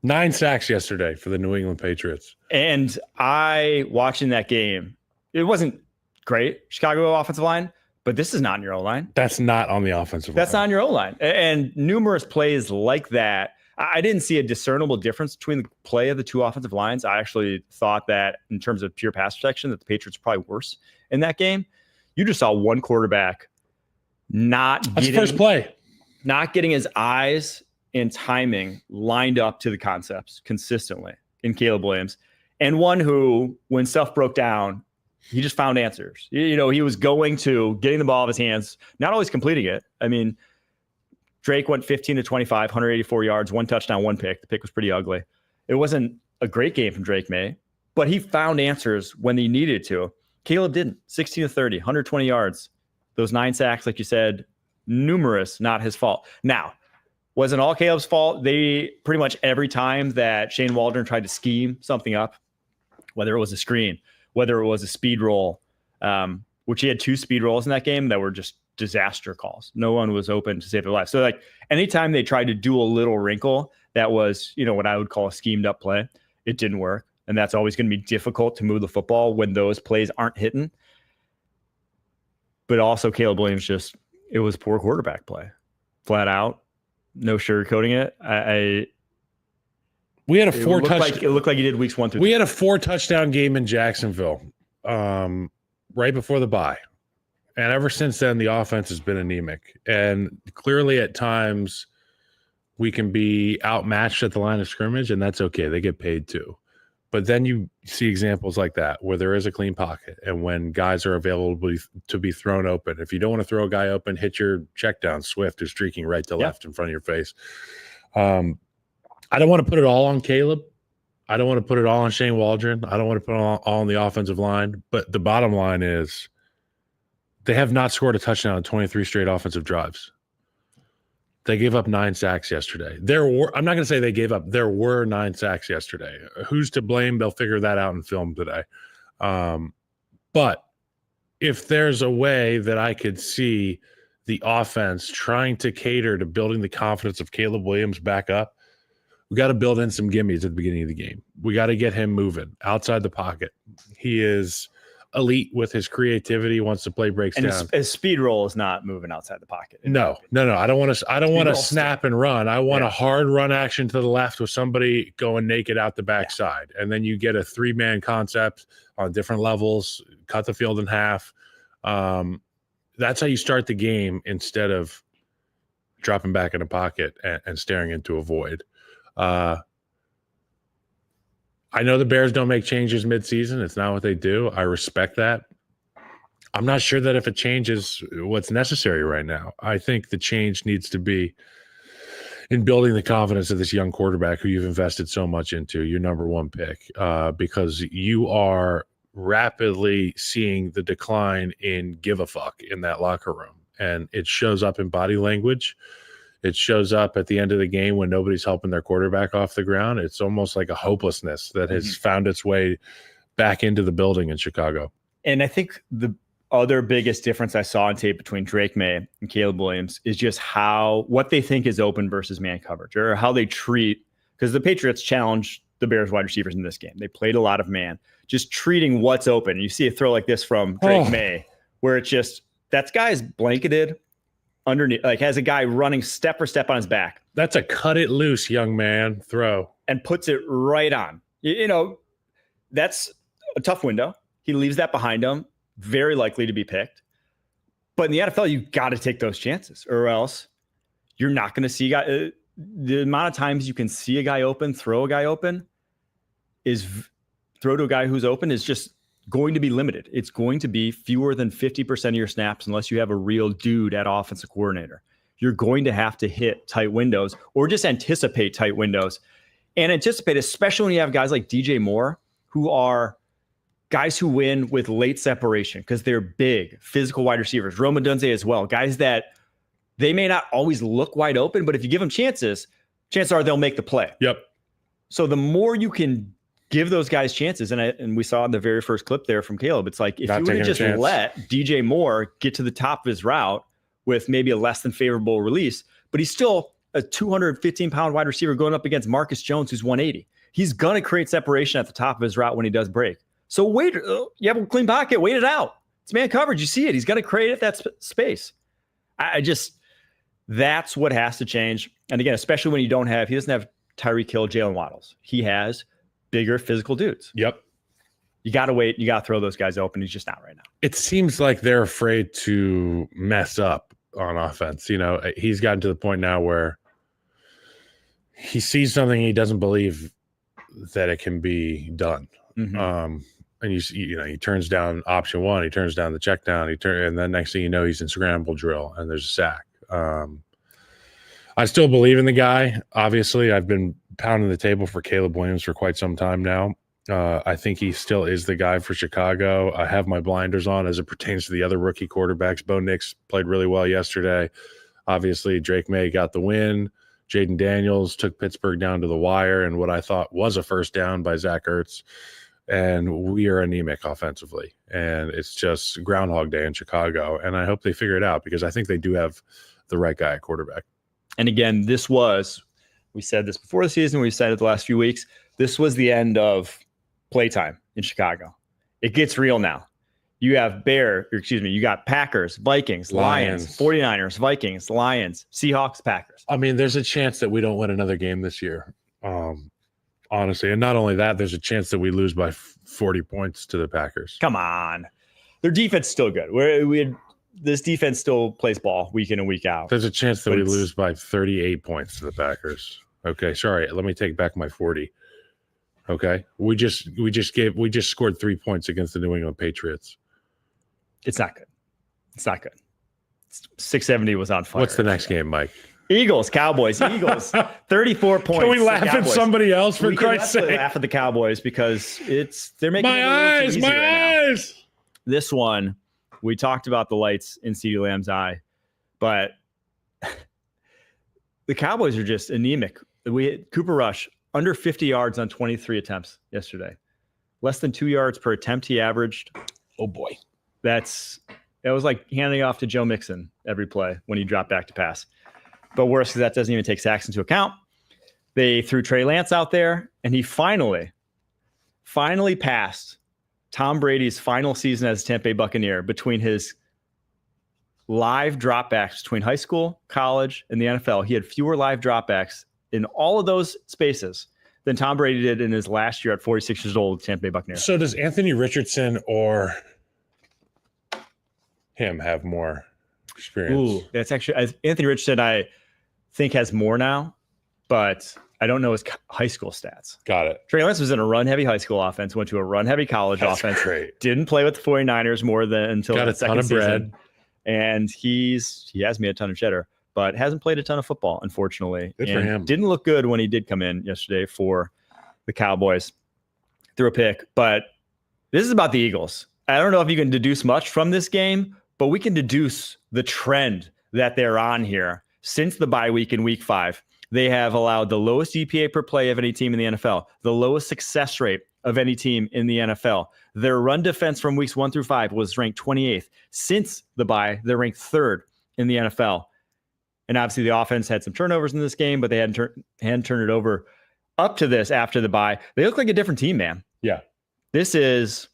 9 sacks yesterday for the New England Patriots. And watching that game, it wasn't great, Chicago offensive line, but this is not in your O-line. That's not on the offensive line. That's not in your O-line. And numerous plays like that, I didn't see a discernible difference between the play of the two offensive lines. I actually thought that in terms of pure pass protection, that the Patriots were probably worse in that game. You just saw one quarterback not getting his eyes and timing lined up to the concepts consistently in Caleb Williams. And one who, when stuff broke down, he just found answers. He was going to getting the ball out of his hands, not always completing it. I mean, Drake went 15-25, 184 yards, 1 touchdown, 1 pick. The pick was pretty ugly. It wasn't a great game from Drake May, but he found answers when he needed to. Caleb didn't. 16-30, 120 yards. Those 9 sacks, like you said, numerous, not his fault. Now, wasn't all Caleb's fault. They pretty much every time that Shane Waldron tried to scheme something up, whether it was a screen, whether it was a speed roll, which he had 2 speed rolls in that game that were just disaster calls. No one was open to save their life. So like anytime they tried to do a little wrinkle that was, what I would call a schemed up play, it didn't work. And that's always going to be difficult to move the football when those plays aren't hitting. But also Caleb Williams it was poor quarterback play. Flat out. No sugarcoating it. We had a it 4 looked touchdown. Like, it looked like he did weeks 1 through 3. We had a 4 touchdown game in Jacksonville right before the bye. And ever since then, the offense has been anemic. And clearly at times we can be outmatched at the line of scrimmage, and that's okay. They get paid too. But then you see examples like that where there is a clean pocket and when guys are available to be thrown open. If you don't want to throw a guy open, hit your check down swift or streaking right to left in front of your face. I don't want to put it all on Caleb. I don't want to put it all on Shane Waldron. I don't want to put it all on the offensive line. But the bottom line is they have not scored a touchdown in 23 straight offensive drives. They gave up 9 sacks yesterday. I'm not going to say they gave up. There were 9 sacks yesterday. Who's to blame? They'll figure that out in film today. But if there's a way that I could see the offense trying to cater to building the confidence of Caleb Williams back up, we got to build in some gimmies at the beginning of the game. We got to get him moving outside the pocket. He is elite with his creativity once the play breaks down. His speed roll is not moving outside the pocket. No. I don't want to snap and run. I want a hard run action to the left with somebody going naked out the backside. And then you get a 3-man concept on different levels, cut the field in half. That's how you start the game instead of dropping back in a pocket and staring into a void. I know the Bears don't make changes midseason. It's not what they do. I respect that. I'm not sure that if a change is what's necessary right now. I think the change needs to be in building the confidence of this young quarterback who you've invested so much into, your number 1 pick, because you are rapidly seeing the decline in give a fuck in that locker room. And it shows up in body language. It shows up at the end of the game when nobody's helping their quarterback off the ground. It's almost like a hopelessness that has found its way back into the building in Chicago. And I think other biggest difference I saw on tape between Drake May and Caleb Williams is just what they think is open versus man coverage, or how they treat, because the Patriots challenged the Bears wide receivers in this game. They played a lot of man, just treating what's open. You see a throw like this from Drake May, where it's just, that guy's blanketed underneath, like has a guy running step for step on his back. That's a cut it loose, young man throw. And puts it right on. You know, that's a tough window. He leaves that behind him, very likely to be picked. But in the NFL, you got to take those chances, or else you're not going to see the amount of times you can see a guy open, throw a guy open, throw to a guy who's open is just going to be limited. It's going to be fewer than 50% of your snaps unless you have a real dude at offensive coordinator. You're going to have to hit tight windows or just anticipate tight windows, and anticipate, especially when you have guys like DJ Moore, who are guys who win with late separation because they're big, physical wide receivers. Rome Odunze as well. Guys that they may not always look wide open, but if you give them chances are they'll make the play. Yep. So the more you can give those guys chances, and we saw in the very first clip there from Caleb, it's like if you would have just let DJ Moore get to the top of his route with maybe a less than favorable release, but he's still a 215-pound wide receiver going up against Marcus Jones, who's 180. He's going to create separation at the top of his route when he does break. So wait, you have a clean pocket, wait it out. It's man coverage. You see it. He's going to create that space. That's what has to change. And again, especially when he doesn't have Tyreek Hill, Jalen Waddles. He has bigger physical dudes. Yep. You got to wait. You got to throw those guys open. He's just not right now. It seems like they're afraid to mess up on offense. You know, he's gotten to the point now where he sees something, he doesn't believe that it can be done. Mm-hmm. And he turns down option one, he turns down the check down, and then next thing you know, he's in scramble drill and there's a sack. I still believe in the guy. Obviously, I've been pounding the table for Caleb Williams for quite some time now. I think he still is the guy for Chicago. I have my blinders on as it pertains to the other rookie quarterbacks. Bo Nix played really well yesterday. Obviously, Drake May got the win. Jaden Daniels took Pittsburgh down to the wire and what I thought was a first down by Zach Ertz. And we are anemic offensively. And it's just Groundhog Day in Chicago. And I hope they figure it out because I think they do have the right guy at quarterback. And again, we said this before the season, we've said it the last few weeks, this was the end of playtime in Chicago. It gets real now. You have you got Packers, Vikings, Lions, 49ers, Vikings, Lions, Seahawks, Packers. I mean, there's a chance that we don't win another game this year. Honestly. And not only that, there's a chance that we lose by 40 points to the Packers. Come on. Their defense is still good. This defense still plays ball week in and week out. There's a chance that we lose by 38 points to the Packers. Okay, sorry. Let me take back my 40. Okay. We just scored 3 points against the New England Patriots. It's not good. 670 was on fire. What's the next game, Mike? Eagles, Cowboys, 34 points. Can we laugh at somebody else for Christ's sake? Laugh at the Cowboys because they're making my eyes. This one, we talked about the lights in CeeDee Lamb's eye, but the Cowboys are just anemic. We had Cooper Rush under 50 yards on 23 attempts yesterday, less than 2 yards per attempt. He averaged. Oh boy, that was like handing off to Joe Mixon every play when he dropped back to pass. But worse, because that doesn't even take sacks into account. They threw Trey Lance out there, and he finally passed Tom Brady's final season as a Tampa Bay Buccaneer between his live dropbacks between high school, college, and the NFL. He had fewer live dropbacks in all of those spaces than Tom Brady did in his last year at 46 years old, Tampa Bay Buccaneers. So does Anthony Richardson or him have more experience? Ooh, that's actually Anthony Richardson, I think, has more now, but I don't know his high school stats. Got it. Trey Lance was in a run-heavy high school offense, went to a run-heavy college offense. Great. Didn't play with the 49ers more than until the second season. Bread. And he has made a ton of cheddar, but hasn't played a ton of football, unfortunately. Good for him. Didn't look good when he did come in yesterday for the Cowboys. Threw a pick, but this is about the Eagles. I don't know if you can deduce much from this game, but we can deduce the trend that they're on here. Since the bye week in week 5, they have allowed the lowest EPA per play of any team in the NFL, the lowest success rate of any team in the NFL. Their run defense from weeks 1 through 5 was ranked 28th. Since the bye, they're ranked 3rd in the NFL. And obviously the offense had some turnovers in this game, but they hadn't turned it over up to this after the bye. They look like a different team, man. Yeah. This is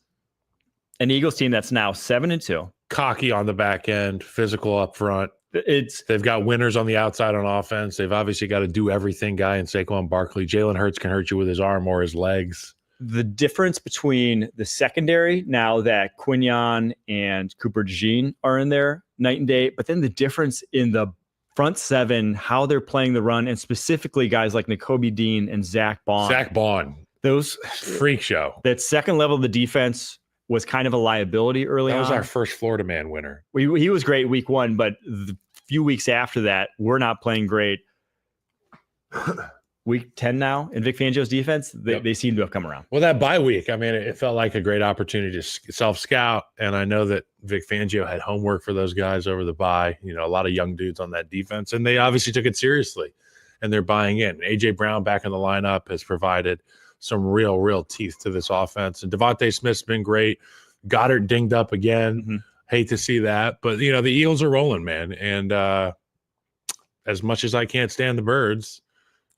an Eagles team that's now 7-2. Cocky on the back end, physical up front. They've got winners on the outside on offense. They've obviously got a do everything guy in Saquon Barkley. Jalen Hurts can hurt you with his arm or his legs. The difference between the secondary now that Quinyon and Cooper DeJean are in there night and day, but then the difference in the front seven, how they're playing the run, and specifically guys like Nakobe Dean and Zach Bond. Those freak show. That second level of the defense was kind of a liability early on. That was our first Florida man winner. He was great week 1, but the few weeks after that, we're not playing great. Week 10 now in Vic Fangio's defense, they seem to have come around. Well, that bye week, I mean, it felt like a great opportunity to self-scout, and I know that Vic Fangio had homework for those guys over the bye. You know, a lot of young dudes on that defense, and they obviously took it seriously, and they're buying in. A.J. Brown back in the lineup has provided some real teeth to this offense, and Devontae Smith's been great. Goddard dinged up again. Mm-hmm. Hate to see that, but, you know, the Eagles are rolling, man, and as much as I can't stand the Birds,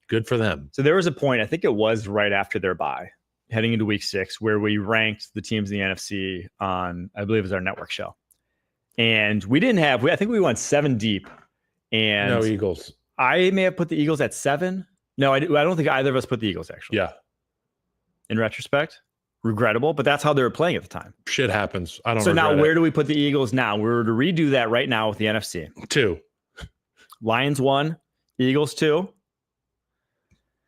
good for them. So there was a point, I think it was right after their bye, heading into week 6, where we ranked the teams in the NFC on, I believe it was our network show. And we didn't have, I think we went 7 deep. And no Eagles. I may have put the Eagles at 7. No, I don't think either of us put the Eagles, actually. Yeah. In retrospect, regrettable, but that's how they were playing at the time. Shit happens. I don't So now where it. do we put the Eagles now? We're to redo that right now with the NFC. 2. Lions 1, Eagles 2.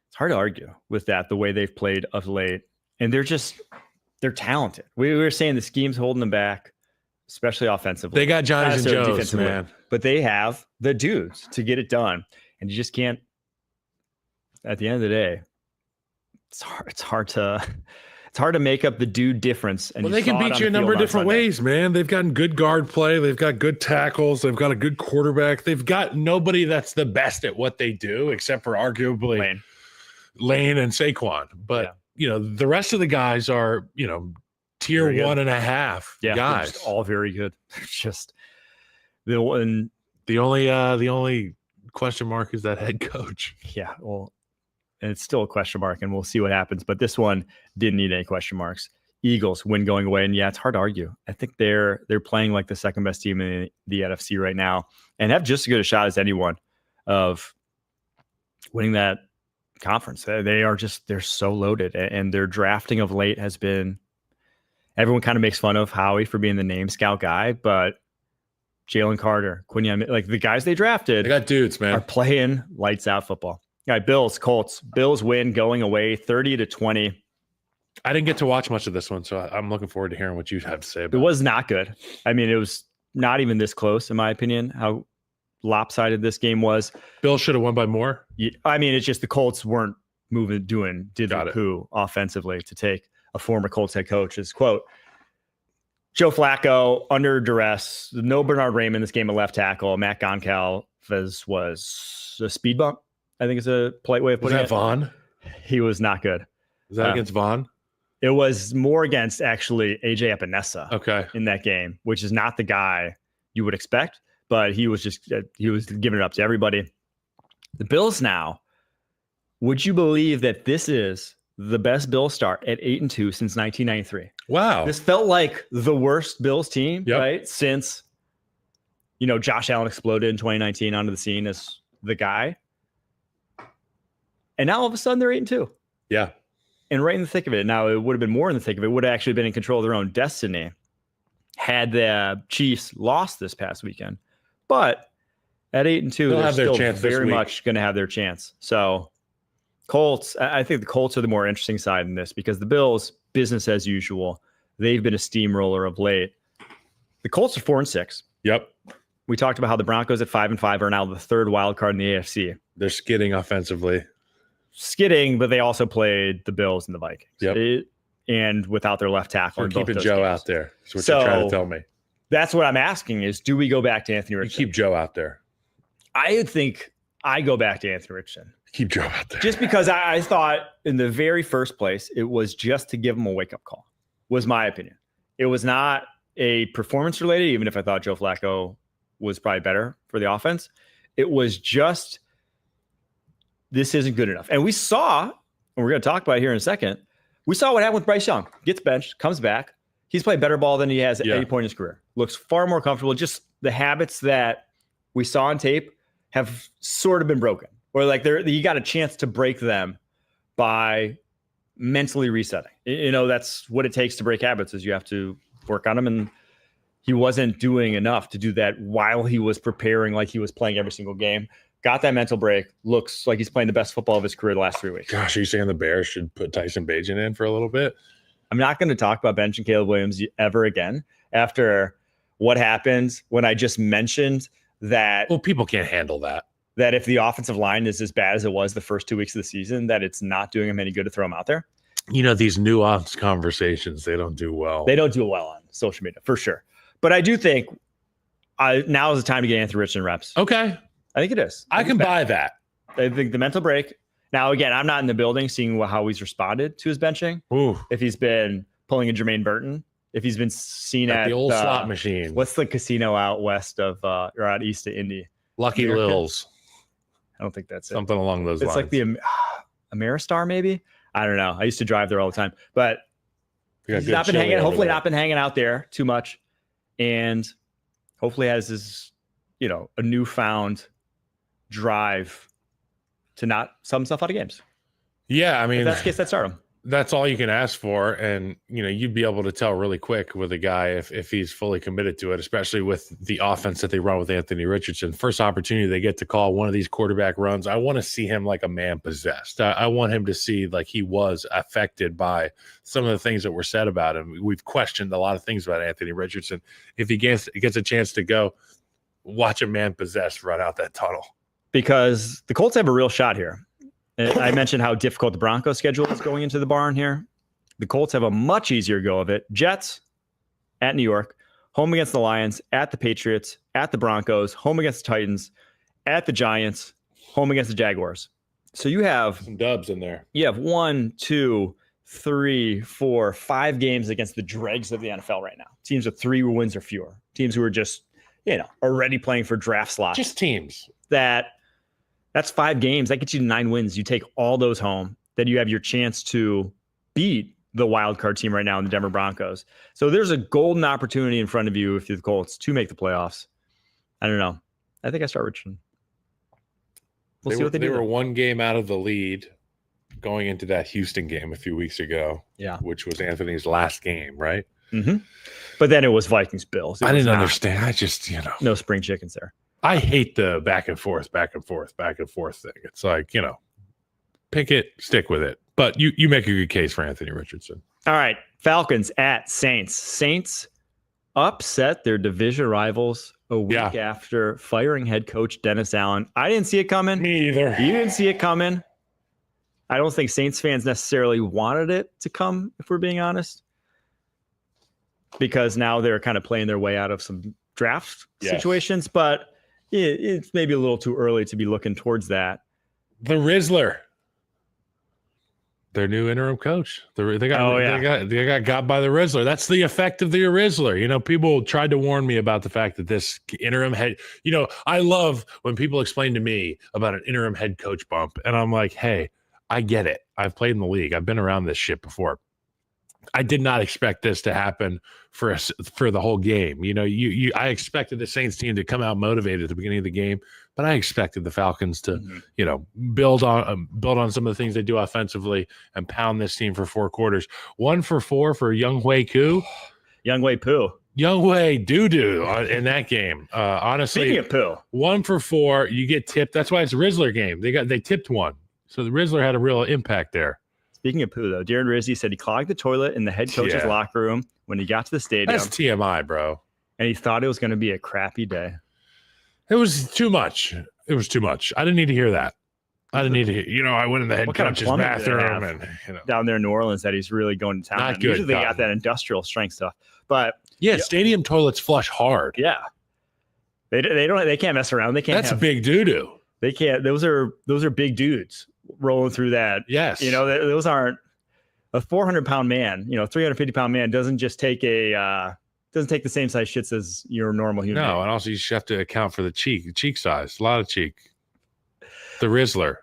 It's hard to argue with that, the way they've played of late. And they're talented. We were saying the scheme's holding them back, especially offensively. They got Johnny's and Joe's, man. But they have the dudes to get it done. And you just can't, at the end of the day, it's hard to make up the dude difference. And they can beat you a number of different ways, man. They've gotten good guard play. They've got good tackles. They've got a good quarterback. They've got nobody that's the best at what they do, except for arguably Lane and Saquon. But, you know, the rest of the guys are, you know, tier 1.5 guys. Just all very good. Just the only question mark is that head coach. Yeah, well, and it's still a question mark, and we'll see what happens. But this one didn't need any question marks. Eagles win going away, and it's hard to argue. I think they're playing like the second best team in the NFC right now, and have just as good a shot as anyone of winning that conference. They're so loaded, and their drafting of late has been. Everyone kind of makes fun of Howie for being the name scout guy, but Jalen Carter, Quinyon, like the guys they drafted, they got dudes, man, are playing lights out football. All right, Bills, Colts. Bills win going away 30-20. I didn't get to watch much of this one, so I'm looking forward to hearing what you have to say about it. It was not good. I mean, it was not even this close, in my opinion, how lopsided this game was. Bills should have won by more. I mean, it's just the Colts weren't did the poo offensively to take a former Colts head coach's quote. Joe Flacco under duress. No Bernard Raymond this game at left tackle. Matt Goncalves was a speed bump, I think is a polite way of putting it. Was that Vaughn? He was not good. Was that against Vaughn? It was more against actually AJ Epinesa in that game, which is not the guy you would expect, but he was giving it up to everybody. The Bills now, would you believe that this is the best Bills start at 8-2 since 1993? Wow. This felt like the worst Bills team, right? Since, Josh Allen exploded in 2019 onto the scene as the guy. And now all of a sudden they're 8-2. Yeah. And right in the thick of it. Now it would have been more in the thick of it. Would have actually been in control of their own destiny had the Chiefs lost this past weekend. But at 8-2, they're still very much going to have their chance. So Colts, I think the Colts are the more interesting side in this because the Bills, business as usual. They've been a steamroller of late. The Colts are 4-6. Yep. We talked about how the Broncos at 5-5 are now the third wild card in the AFC. They're skidding offensively. But they also played the Bills and the Vikings. Yep. And without their left tackle. We're keeping Joe out there. That's what you're trying to tell me. That's what I'm asking is, do we go back to Anthony Richardson? You keep Joe out there. I would think I go back to Anthony Richardson. Keep Joe out there. Just because I thought in the very first place, it was just to give him a wake-up call, was my opinion. It was not a performance-related, even if I thought Joe Flacco was probably better for the offense. It was just, this isn't good enough. And we saw, and we're going to talk about it here in a second, we saw what happened with Bryce Young. Gets benched, comes back. He's played better ball than he has at any point in his career. Looks far more comfortable. Just the habits that we saw on tape have sort of been broken. Or like you got a chance to break them by mentally resetting. That's what it takes to break habits, is you have to work on them. And he wasn't doing enough to do that while he was preparing like he was playing every single game. Got that mental break. Looks like he's playing the best football of his career the last 3 weeks. Gosh, are you saying the Bears should put Tyson Bagent in for a little bit? I'm not going to talk about benching Caleb Williams ever again after what happened when I just mentioned that. Well, people can't handle that. That if the offensive line is as bad as it was the first 2 weeks of the season, that it's not doing him any good to throw him out there. These nuanced conversations, they don't do well. They don't do well on social media, for sure. But I do think now is the time to get Anthony Richardson reps. Okay. I think it is. I can buy that. I think the mental break. Now, again, I'm not in the building seeing how he's responded to his benching. Ooh. If he's been pulling a Jermaine Burton, if he's been seen at the old slot machine. What's the casino out west of or out east of Indy? Lucky Lils. I don't think that's it. Something along those lines. It's like the Ameristar, maybe. I don't know. I used to drive there all the time, but he's not been hanging. Hopefully, not been hanging out there too much, and hopefully has this, a newfound drive to not sub himself out of games. Yeah, I mean, if that's the case, let's start him. That's all you can ask for. And, you'd be able to tell really quick with a guy if he's fully committed to it, especially with the offense that they run with Anthony Richardson. First opportunity they get to call one of these quarterback runs, I want to see him like a man possessed. I want him to see like he was affected by some of the things that were said about him. We've questioned a lot of things about Anthony Richardson. If he gets a chance to go, watch a man possessed run out that tunnel. Because the Colts have a real shot here. I mentioned how difficult the Broncos schedule is going into the barn here. The Colts have a much easier go of it. Jets at New York, home against the Lions, at the Patriots, at the Broncos, home against the Titans, at the Giants, home against the Jaguars. So you have some dubs in there. You have 1, 2, 3, 4, 5 games against the dregs of the NFL right now. Teams with 3 wins or fewer. Teams who are just, already playing for draft slots. Just teams. That's 5 games. That gets you to 9 wins. You take all those home. Then you have your chance to beat the wild card team right now in the Denver Broncos. So there's a golden opportunity in front of you if you're the Colts to make the playoffs. I don't know. I think I start Richardson. We'll see what they do. They were 1 game out of the lead going into that Houston game a few weeks ago. Yeah. Which was Anthony's last game, right? Mm-hmm. But then it was Vikings Bills. I didn't understand. I just, no spring chickens there. I hate the back and forth thing. It's like, pick it, stick with it. But you make a good case for Anthony Richardson. All right. Falcons at Saints. Saints upset their division rivals a week after firing head coach Dennis Allen. I didn't see it coming. Me either. You didn't see it coming. I don't think Saints fans necessarily wanted it to come, if we're being honest, because now they're kind of playing their way out of some draft situations. But it's maybe a little too early to be looking towards that. The Rizzler, their new interim coach. They got by the Rizzler. That's the effect of the Rizzler. People tried to warn me about the fact that this interim head, I love when people explain to me about an interim head coach bump. And I'm like, hey, I get it. I've played in the league. I've been around this shit before. I did not expect this to happen for the whole game. I expected the Saints team to come out motivated at the beginning of the game, but I expected the Falcons to, build on some of the things they do offensively and pound this team for 4 quarters. 1 for 4 for Younghoe Koo. Younghoe Poo. Younghoe doo-doo in that game. Honestly, speaking of poo, 1 for 4, you get tipped. That's why it's a Rizzler game. They tipped 1. So the Rizzler had a real impact there. Speaking of poo, though, Darren Rizzi said he clogged the toilet in the head coach's locker room when he got to the stadium. That's TMI, bro. And he thought it was going to be a crappy day. It was too much. I didn't need to hear that. I didn't need to hear, I went in the head coach's bathroom and, down there in New Orleans that he's really going to town. Not good. Usually they got that industrial strength stuff. But stadium toilets flush hard. Yeah. They can't mess around. They can't. That's big doo-doo. They can't. Those are big dudes rolling through that. Yes. Those aren't a 400-pound man. 350-pound man doesn't just take the same size shits as your normal human. No, and also you just have to account for the cheek size. A lot of cheek. The Rizzler.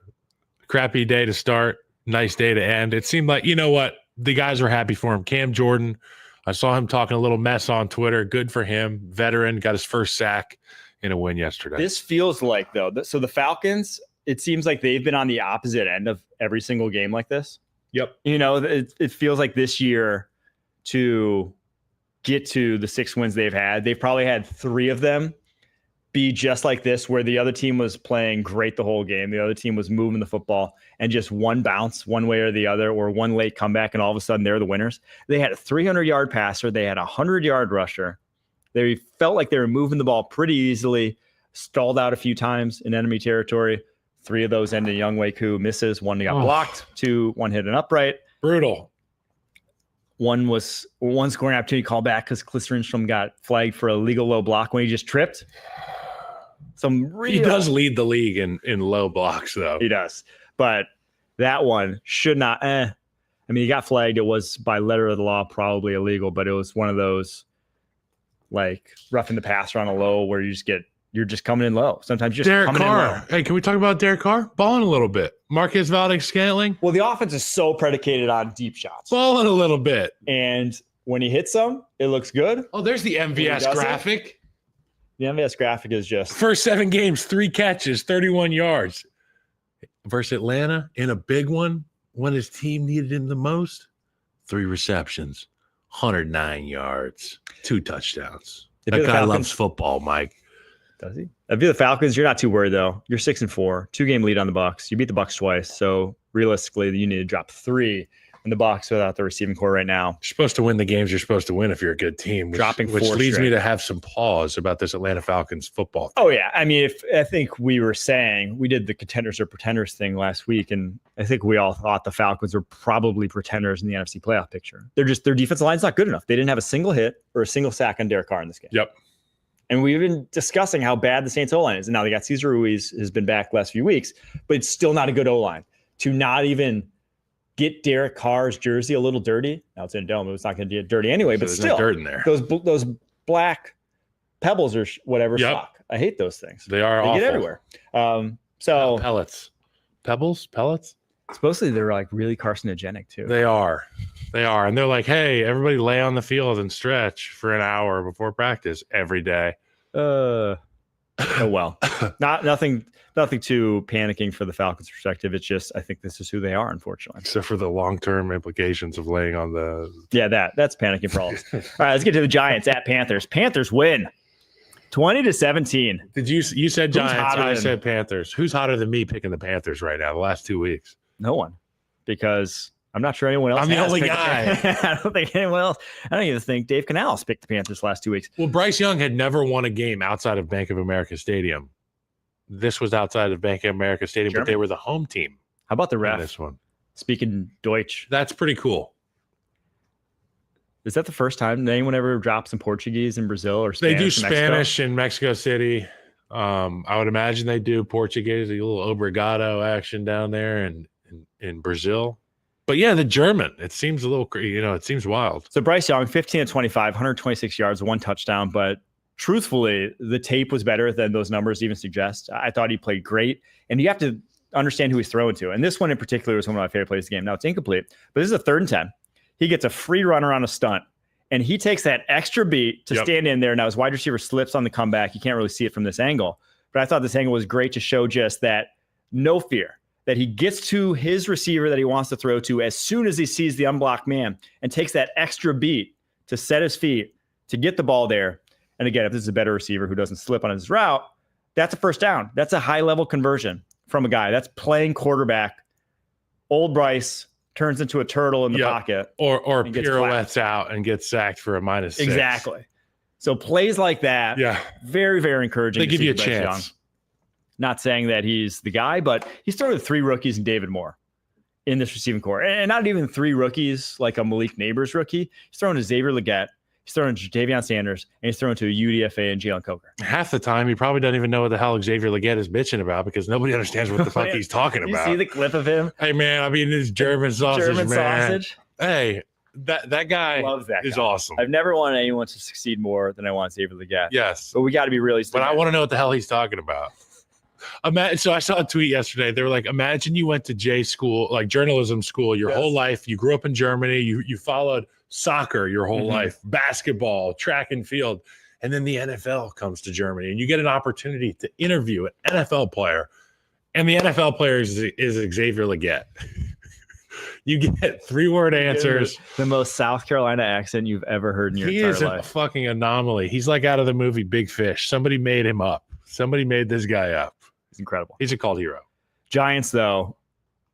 Crappy day to start, nice day to end. It seemed like, you know what? The guys were happy for him. Cam Jordan, I saw him talking a little mess on Twitter. Good for him. Veteran, got his first sack in a win yesterday. This feels like, though, so the Falcons, it seems like they've been on the opposite end of every single game like this. Yep. It feels like this year to get to the 6 wins they've had, they've probably had 3 of them be just like this, where the other team was playing great the whole game. The other team was moving the football, and just one bounce one way or the other, or one late comeback, and all of a sudden they're the winners. They had a 300-yard passer. They had a 100-yard rusher. They felt like they were moving the ball pretty easily, stalled out a few times in enemy territory. 3 of those ended Younghoe Koo misses. 1 got blocked. 1 hit an upright. Brutal. One scoring opportunity called back because Cliff Lindstrom got flagged for a legal low block when he just tripped. He does lead the league in low blocks, though. He does. But that one should not. I mean, he got flagged. It was by letter of the law, probably illegal, but it was one of those like roughing the passer on a low where you're just coming in low. Sometimes you're just Derek coming Carr. in low. Hey, can we talk about Derek Carr? Balling a little bit. Marquez Valdez-Scantling. Well, the offense is so predicated on deep shots. Balling a little bit. And when he hits them, it looks good. Oh, there's the MVS graphic. The MVS graphic is just first 7 games, 3 catches, 31 yards. Versus Atlanta in a big one when his team needed him the most. 3 receptions, 109 yards, 2 touchdowns. That guy loves football, Mike. Does he? If you're the Falcons, you're not too worried though. You're 6-4, 2-game lead on the Bucs. You beat the Bucs twice, so realistically, you need to drop 3 in the Bucs without the receiving core right now. You're supposed to win the games you're supposed to win if you're a good team. Which leads me to have some pause about this Atlanta Falcons football team. Oh yeah, I mean, I think we were saying we did the contenders or pretenders thing last week, and I think we all thought the Falcons were probably pretenders in the NFC playoff picture. Their defensive line's not good enough. They didn't have a single hit or a single sack on Derek Carr in this game. Yep. And we've been discussing how bad the Saints O-line is. And now they got Cesar Ruiz, has been back the last few weeks, but it's still not a good O-line. To not even get Derek Carr's jersey a little dirty. Now it's in a dome. It was not going to get dirty anyway, but still, no dirt in there. Those black pebbles or whatever suck. I hate those things. They awful. Get everywhere. So pellets, pellets. Supposedly they're like really carcinogenic too. They are, and they're like, hey, everybody lay on the field and stretch for an hour before practice every day. Oh well, nothing too panicking for the Falcons' perspective. It's just I think this is who they are, unfortunately. Except for the long-term implications of laying on the that's panicking for all of us. All right, let's get to the Giants at Panthers. Panthers win 20-17. Did you said Giants? I said Panthers. Who's hotter than me picking the Panthers right now? The last 2 weeks, no one, because I'm not sure anyone else. I'm the only guy. I don't think anyone else. I don't even think Dave Canales picked the Panthers last 2 weeks. Well, Bryce Young had never won a game outside of Bank of America Stadium. This was outside of Bank of America Stadium, But they were the home team. How about the ref? This one, speaking Deutsch. That's pretty cool. Is that the first time anyone ever dropped some Portuguese in Brazil or Spanish? They do Spanish in Mexico City. I would imagine they do Portuguese, a little obrigado action down there and in Brazil. But yeah, the German, it seems a little, it seems wild. So Bryce Young, 15-25, 126 yards, 1 touchdown. But truthfully, the tape was better than those numbers even suggest. I thought he played great. And you have to understand who he's throwing to. And this one in particular was one of my favorite plays of the game. Now it's incomplete, but this is a 3rd and 10. He gets a free runner on a stunt. And he takes that extra beat to stand in there. Now his wide receiver slips on the comeback. You can't really see it from this angle. But I thought this angle was great to show just that no fear. That he gets to his receiver that he wants to throw to as soon as he sees the unblocked man and takes that extra beat to set his feet to get the ball there. And again, if this is a better receiver who doesn't slip on his route, that's a first down. That's a high-level conversion from a guy. That's playing quarterback. Old Bryce turns into a turtle in the pocket. Or pirouettes out and gets sacked for a -6. Exactly. So plays like that, very, very encouraging. They give you a chance. Young. Not saying that he's the guy, but he's thrown to 3 rookies and David Moore in this receiving core. And not even 3 rookies like a Malik Neighbors rookie. He's thrown to Xavier Legette. He's throwing to Jadavion Sanders, and he's throwing to a UDFA and Jalen Coker. Half the time, he probably doesn't even know what the hell Xavier Legette is bitching about because nobody understands what the fuck he's talking about. You see the clip of him? Hey, man, I mean, this German sausage, man. Sausage. Hey, that guy Loves that is guy. awesome. I've never wanted anyone to succeed more than I want Xavier Legette. Yes. But we got to be realistic. But I want to know what the hell he's talking about. So I saw a tweet yesterday. They were like, imagine you went to J school, like journalism school, your whole life. You grew up in Germany. You followed soccer your whole life, basketball, track and field. And then the NFL comes to Germany and you get an opportunity to interview an NFL player. And the NFL player is Xavier Legette. You get 3-word answers. The most South Carolina accent you've ever heard in your entire life. He is a fucking anomaly. He's like out of the movie Big Fish. Somebody made him up. Somebody made this guy up. He's incredible. He's a cult hero. Giants, though,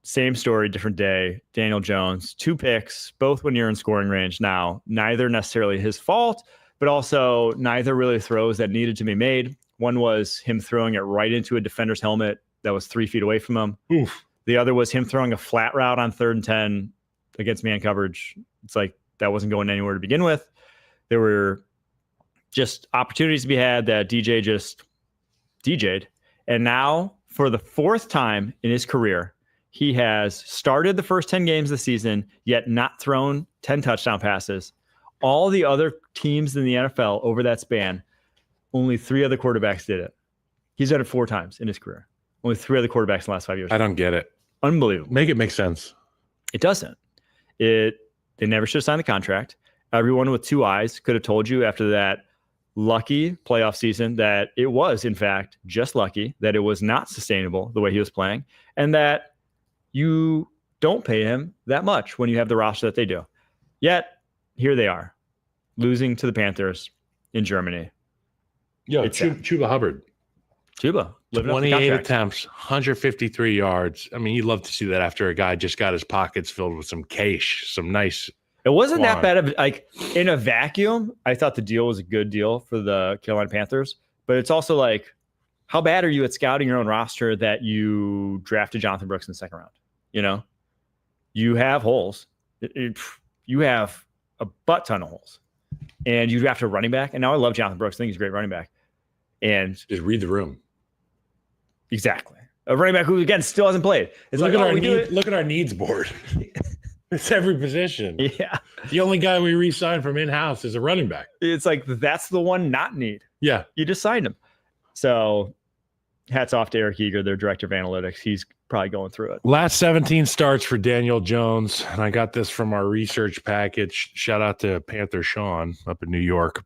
same story, different day. Daniel Jones, 2 picks, both when you're in scoring range. Now, neither necessarily his fault, but also neither really throws that needed to be made. One was him throwing it right into a defender's helmet that was 3 feet away from him. Oof. The other was him throwing a flat route on 3rd and 10 against man coverage. It's like that wasn't going anywhere to begin with. There were just opportunities to be had that DJ just DJ'd. And now, for the 4th time in his career, he has started the first 10 games of the season, yet not thrown 10 touchdown passes. All the other teams in the NFL over that span, only 3 other quarterbacks did it. He's done it 4 times in his career. Only 3 other quarterbacks in the last 5 years. I don't get it. Unbelievable. Make it make sense. It doesn't. They never should have signed the contract. Everyone with 2 eyes could have told you after that lucky playoff season that it was, in fact, just lucky, that it was not sustainable the way he was playing, and that you don't pay him that much when you have the roster that they do. Yet, here they are, losing to the Panthers in Germany. Yo, Chuba Hubbard. Chuba. 28 attempts, 153 yards. I mean, you'd love to see that after a guy just got his pockets filled with some cash, some nice. It wasn't Quan. that bad of like in a vacuum. I thought the deal was a good deal for the Carolina Panthers, but it's also like, how bad are you at scouting your own roster that you drafted Jonathan Brooks in the 2nd round? You know, you have holes. You have a butt ton of holes, and you draft a running back. And now I love Jonathan Brooks. I think he's a great running back. And Just read the room. Exactly. A running back who, again, still hasn't played. It's look like, look at our needs board. It's every position. Yeah. The only guy we re-signed from in-house is a running back. It's like, that's the one not need. Yeah. You just signed him. So hats off to Eric Eager, their director of analytics. He's probably going through it. Last 17 starts for Daniel Jones. And I got this from our research package. Shout out to Panther Sean up in New York.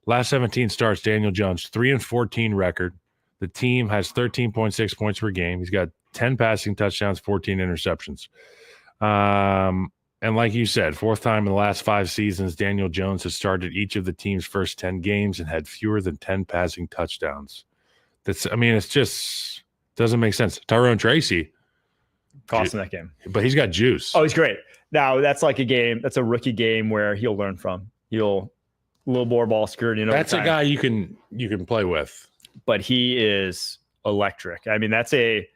Last 17 starts, Daniel Jones, 3-14 record. The team has 13.6 points per game. He's got 10 passing touchdowns, 14 interceptions. And like you said, 4th time in the last 5 seasons, Daniel Jones has started each of the team's first 10 games and had fewer than 10 passing touchdowns. It's just doesn't make sense. Tyrone Tracy Cost him that game. But he's got juice. Oh, he's great. Now, that's like a game. That's a rookie game where he'll learn from. He'll a little more ball screen. That's a guy you can play with. But he is electric. I mean, that's a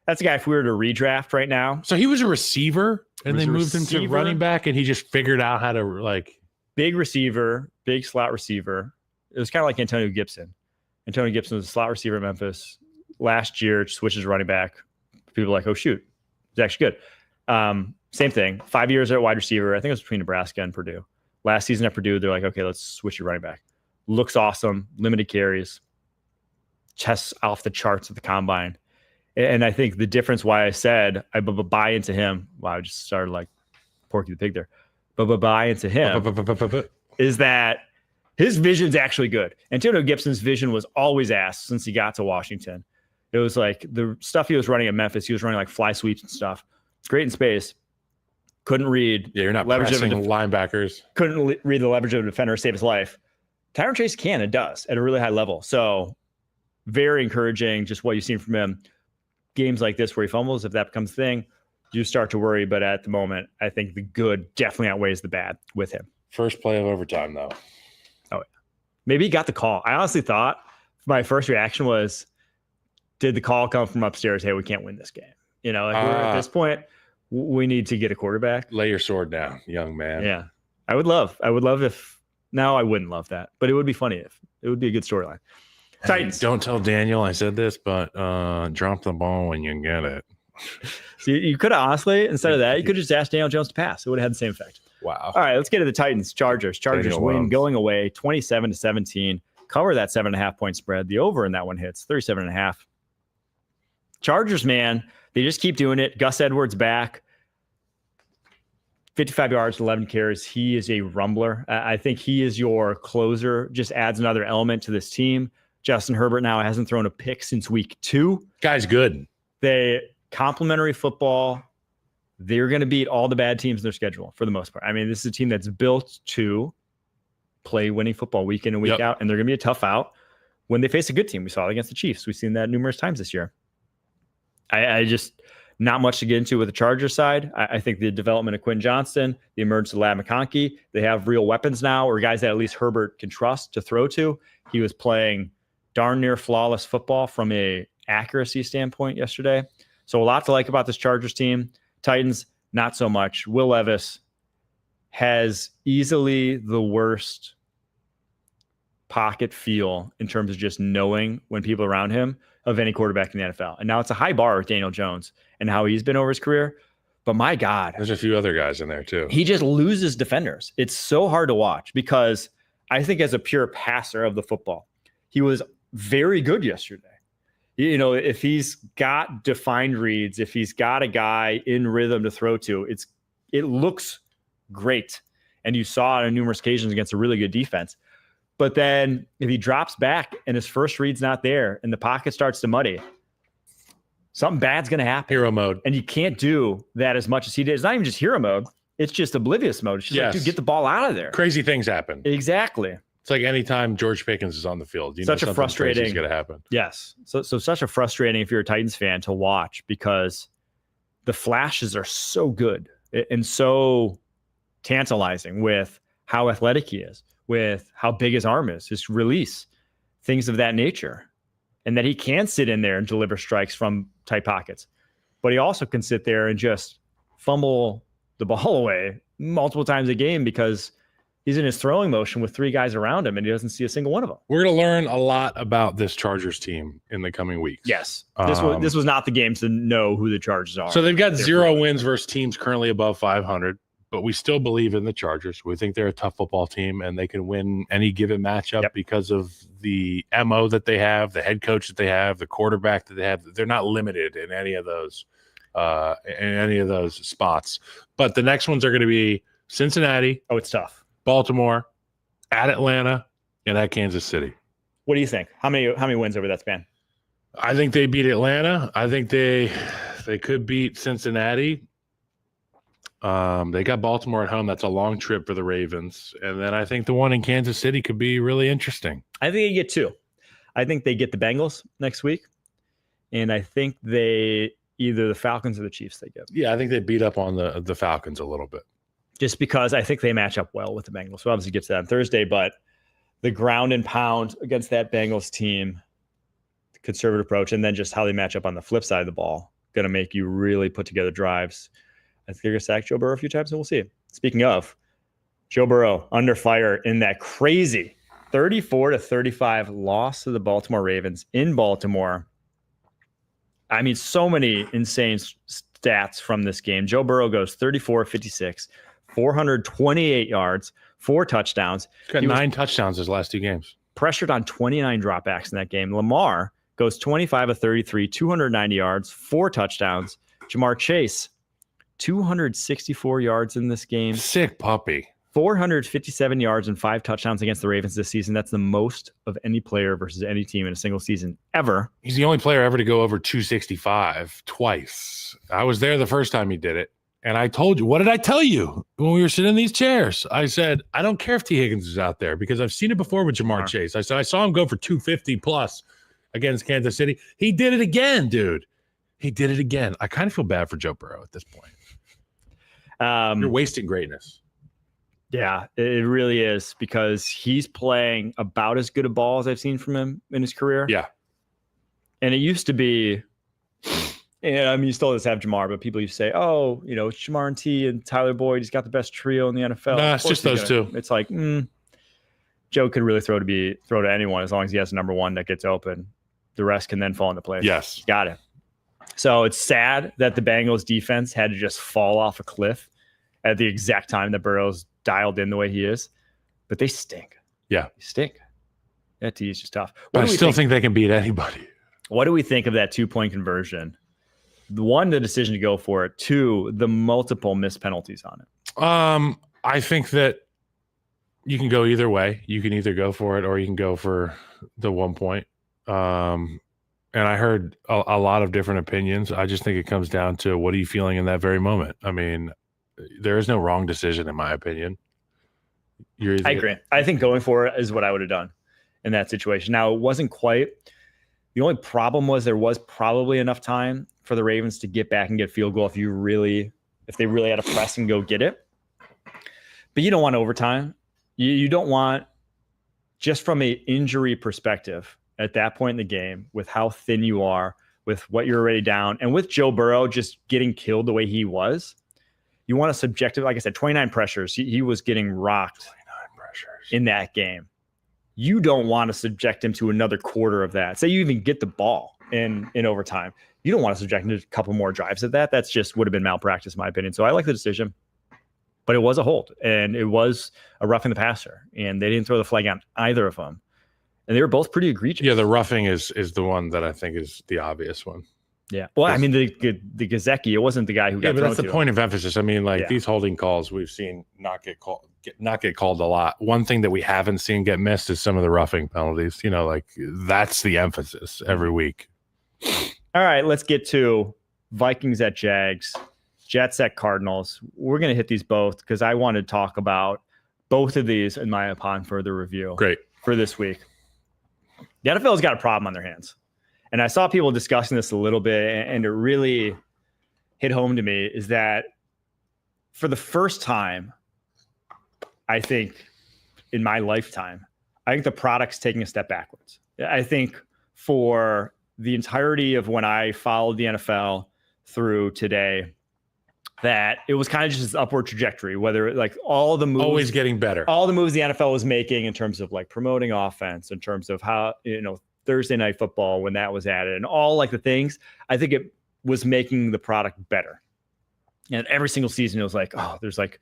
guy if we were to redraft right now. So he was a receiver, and they moved him to running back, and he just figured out how to big receiver, big slot receiver. It was kind of like Antonio Gibson. Antonio Gibson was a slot receiver at Memphis. Last year, switches running back. People were like, oh, shoot. It's actually good. Same thing. 5 years at wide receiver. I think it was between Nebraska and Purdue. Last season at Purdue, they're like, okay, let's switch your running back. Looks awesome. Limited carries. Tests off the charts at the combine. And I think the difference why I said I buy into him. Wow, I just started like Porky the Pig there. But buy into him is that his vision's actually good. Antonio Gibson's vision was always ass since he got to Washington. It was like the stuff he was running at Memphis. He was running like fly sweeps and stuff. It's great in space. Couldn't read. Yeah, you're not leverage pressing linebackers. Couldn't read the leverage of a defender to save his life. Tyrone Chase can and does at a really high level. So very encouraging just what you've seen from him. Games like this where he fumbles, if that becomes a thing, you start to worry. But at the moment, I think the good definitely outweighs the bad with him. First play of overtime, though. Oh, yeah. Maybe he got the call. I honestly thought my first reaction was, did the call come from upstairs? Hey, we can't win this game. You know, like we're at this point, we need to get a quarterback. Lay your sword down, young man. Yeah. I would love if No, I wouldn't love that, but it would be funny if it would be a good storyline. Titans. Don't tell Daniel I said this, but drop the ball when you get it. So you could have honestly, instead of that, you could just ask Daniel Jones to pass. It would have had the same effect. Wow. All right, let's get to the Titans. Chargers win going away 27-17. Cover that 7.5 point spread. The over in that one hits 37.5. Chargers, man, they just keep doing it. Gus Edwards back. 55 yards, 11 carries. He is a rumbler. I think he is your closer. Just adds another element to this team. Justin Herbert now hasn't thrown a pick since week 2. Guy's good. They complimentary football. They're going to beat all the bad teams in their schedule for the most part. I mean, this is a team that's built to play winning football week in and week out, and they're going to be a tough out when they face a good team. We saw it against the Chiefs. We've seen that numerous times this year. I just not much to get into with the Chargers side. I think the development of Quinn Johnston, the emergence of Ladd McConkey, they have real weapons now, or guys that at least Herbert can trust to throw to. He was playing darn near flawless football from a accuracy standpoint yesterday. So a lot to like about this Chargers team. Titans, not so much. Will Levis has easily the worst pocket feel in terms of just knowing when people around him of any quarterback in the NFL. And now it's a high bar with Daniel Jones and how he's been over his career. But my God, there's a few other guys in there too. He just loses defenders. It's so hard to watch because I think as a pure passer of the football, he was very good yesterday. You know, if he's got defined reads, if he's got a guy in rhythm to throw to, it looks great. And you saw it on numerous occasions against a really good defense. But then if he drops back and his first read's not there and the pocket starts to muddy, something bad's going to happen. Hero mode. And you can't do that as much as he did. It's not even just hero mode. It's just oblivious mode. It's just like, dude, get the ball out of there. Crazy things happen. Exactly. It's like anytime George Pickens is on the field, you such know a frustrating is going to happen. Yes. So such a frustrating if you're a Titans fan to watch because the flashes are so good and so tantalizing with how athletic he is, with how big his arm is, his release, things of that nature, and that he can sit in there and deliver strikes from tight pockets. But he also can sit there and just fumble the ball away multiple times a game because he's in his throwing motion with 3 guys around him and he doesn't see a single one of them. We're going to learn a lot about this Chargers team in the coming weeks. Yes. This was not the game to know who the Chargers are. So they've got 0 wins versus teams currently above 500, but we still believe in the Chargers. We think they're a tough football team and they can win any given matchup because of the MO that they have, the head coach that they have, the quarterback that they have. They're not limited in any of those spots. But the next ones are going to be Cincinnati. Oh, it's tough. Baltimore, at Atlanta, and at Kansas City. What do you think? How many wins over that span? I think they beat Atlanta. I think they could beat Cincinnati. They got Baltimore at home. That's a long trip for the Ravens. And then I think the one in Kansas City could be really interesting. I think they get 2. I think they get the Bengals next week. And I think they either the Falcons or the Chiefs they get. Yeah, I think they beat up on the Falcons a little bit. Just because I think they match up well with the Bengals. So obviously get to that on Thursday, but the ground and pound against that Bengals team, the conservative approach, and then just how they match up on the flip side of the ball, going to make you really put together drives. I think they're going to sack Joe Burrow a few times, and we'll see. Speaking of, Joe Burrow under fire in that crazy 34-35 loss to the Baltimore Ravens in Baltimore. I mean, so many insane stats from this game. Joe Burrow goes 34-56. 428 yards, 4 touchdowns. He's got 9 touchdowns his last 2 games. Pressured on 29 dropbacks in that game. Lamar goes 25 of 33, 290 yards, 4 touchdowns. Jamar Chase, 264 yards in this game. Sick puppy. 457 yards and 5 touchdowns against the Ravens this season. That's the most of any player versus any team in a single season ever. He's the only player ever to go over 265 twice. I was there the first time he did it. And I told you, what did I tell you when we were sitting in these chairs? I said, I don't care if T. Higgins is out there because I've seen it before with Jamar Chase. I said, I saw him go for 250 plus against Kansas City. He did it again, dude. He did it again. I kind of feel bad for Joe Burrow at this point. You're wasting greatness. Yeah, it really is because he's playing about as good a ball as I've seen from him in his career. Yeah. And it used to be, and I mean, you still just have Jamar, but people used to say, oh, you know, it's Jamar and T and Tyler Boyd. He's got the best trio in the NFL. No, it's just those 2. It's like, Joe could really throw to anyone as long as he has a number one that gets open. The rest can then fall into place. Yes. Got it. So it's sad that the Bengals defense had to just fall off a cliff at the exact time that Burrow's dialed in the way he is, but they stink. Yeah. They stink. That T is just tough. But I still think they can beat anybody. What do we think of that 2-point conversion? One, the decision to go for it. Two, the multiple missed penalties on it. I think that you can go either way. You can either go for it or you can go for the 1 point. And I heard a lot of different opinions. I just think it comes down to what are you feeling in that very moment? I mean, there is no wrong decision, in my opinion. I agree. I think going for it is what I would have done in that situation. Now, it wasn't quite. The only problem was there was probably enough time for the Ravens to get back and get a field goal if they really had to press and go get it. But you don't want overtime. You don't want, just from an injury perspective, at that point in the game, with how thin you are, with what you're already down, and with Joe Burrow just getting killed the way he was, you want a subjective, like I said, 29 pressures. He was getting rocked in that game. You don't want to subject him to another quarter of that. Say you even get the ball in overtime. You don't want to subject him to a couple more drives of that. That's just would have been malpractice, in my opinion. So I like the decision. But it was a hold, and it was a roughing the passer, and they didn't throw the flag on either of them. And they were both pretty egregious. Yeah, the roughing is the one that I think is the obvious one. Yeah. Well, I mean, the Gazeki, it wasn't the guy who got Yeah, but that's the to point of emphasis. I mean, these holding calls we've seen not get called a lot. One thing that we haven't seen get missed is some of the roughing penalties. That's the emphasis every week. All right, let's get to Vikings at Jags, Jets at Cardinals. We're going to hit these both because I want to talk about both of these in my upon further review. Great. For this week. The NFL's got a problem on their hands. And I saw people discussing this a little bit, and it really hit home to me is that for the first time, I think in my lifetime, I think the product's taking a step backwards. I think for the entirety of when I followed the NFL through today, that it was kind of just this upward trajectory, whether like all the moves, always getting better, all the moves the NFL was making in terms of like promoting offense, in terms of how, Thursday Night Football, when that was added, and all like the things, I think it was making the product better. And every single season, it was like, there's like,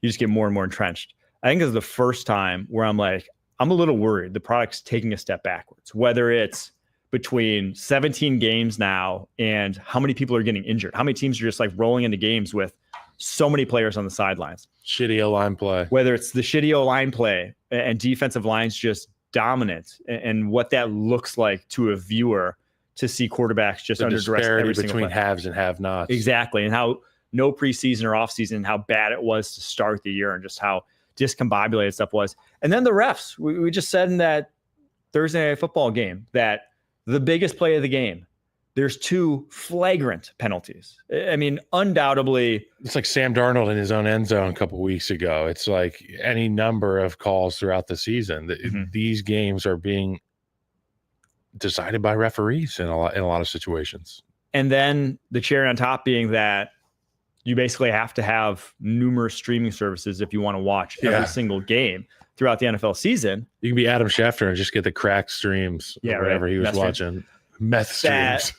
you just get more and more entrenched. I think this is the first time where I'm like, I'm a little worried the product's taking a step backwards, whether it's between 17 games now and how many people are getting injured. How many teams are just like rolling into games with so many players on the sidelines. Shitty O-line play. Whether it's the shitty O-line play and defensive lines just dominant, and what that looks like to a viewer to see quarterbacks just under duress every single between play. haves and have-nots. Exactly. And how no preseason or offseason, and how bad it was to start the year, and just how discombobulated stuff was. And then the refs. We just said in that Thursday Night Football game that the biggest play of the game, there's 2 flagrant penalties. I mean, undoubtedly. It's like Sam Darnold in his own end zone a couple weeks ago. It's like any number of calls throughout the season. Mm-hmm. These games are being decided by referees in a lot of situations. And then the cherry on top being that you basically have to have numerous streaming services if you want to watch every single game throughout the NFL season. You can be Adam Schefter and just get the cracked streams or whatever he was watching. Meth streams.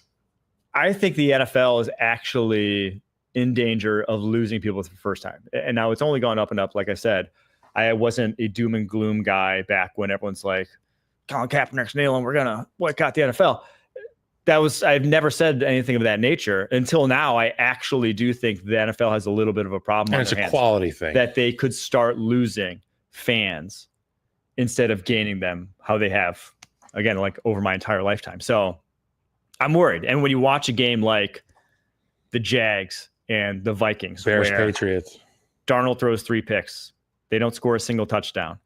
I think the NFL is actually in danger of losing people for the first time. And now it's only gone up and up. Like I said, I wasn't a doom and gloom guy back when everyone's like, Colin Kaepernick's nailing, we're going to boycott the NFL. I've never said anything of that nature until now. I actually do think the NFL has a little bit of a problem. And it's a quality thing that they could start losing fans instead of gaining them, how they have, again, like over my entire lifetime. So I'm worried. And when you watch a game like the Jags and the Vikings, Bears, Patriots, Darnold throws 3 picks. They don't score a single touchdown.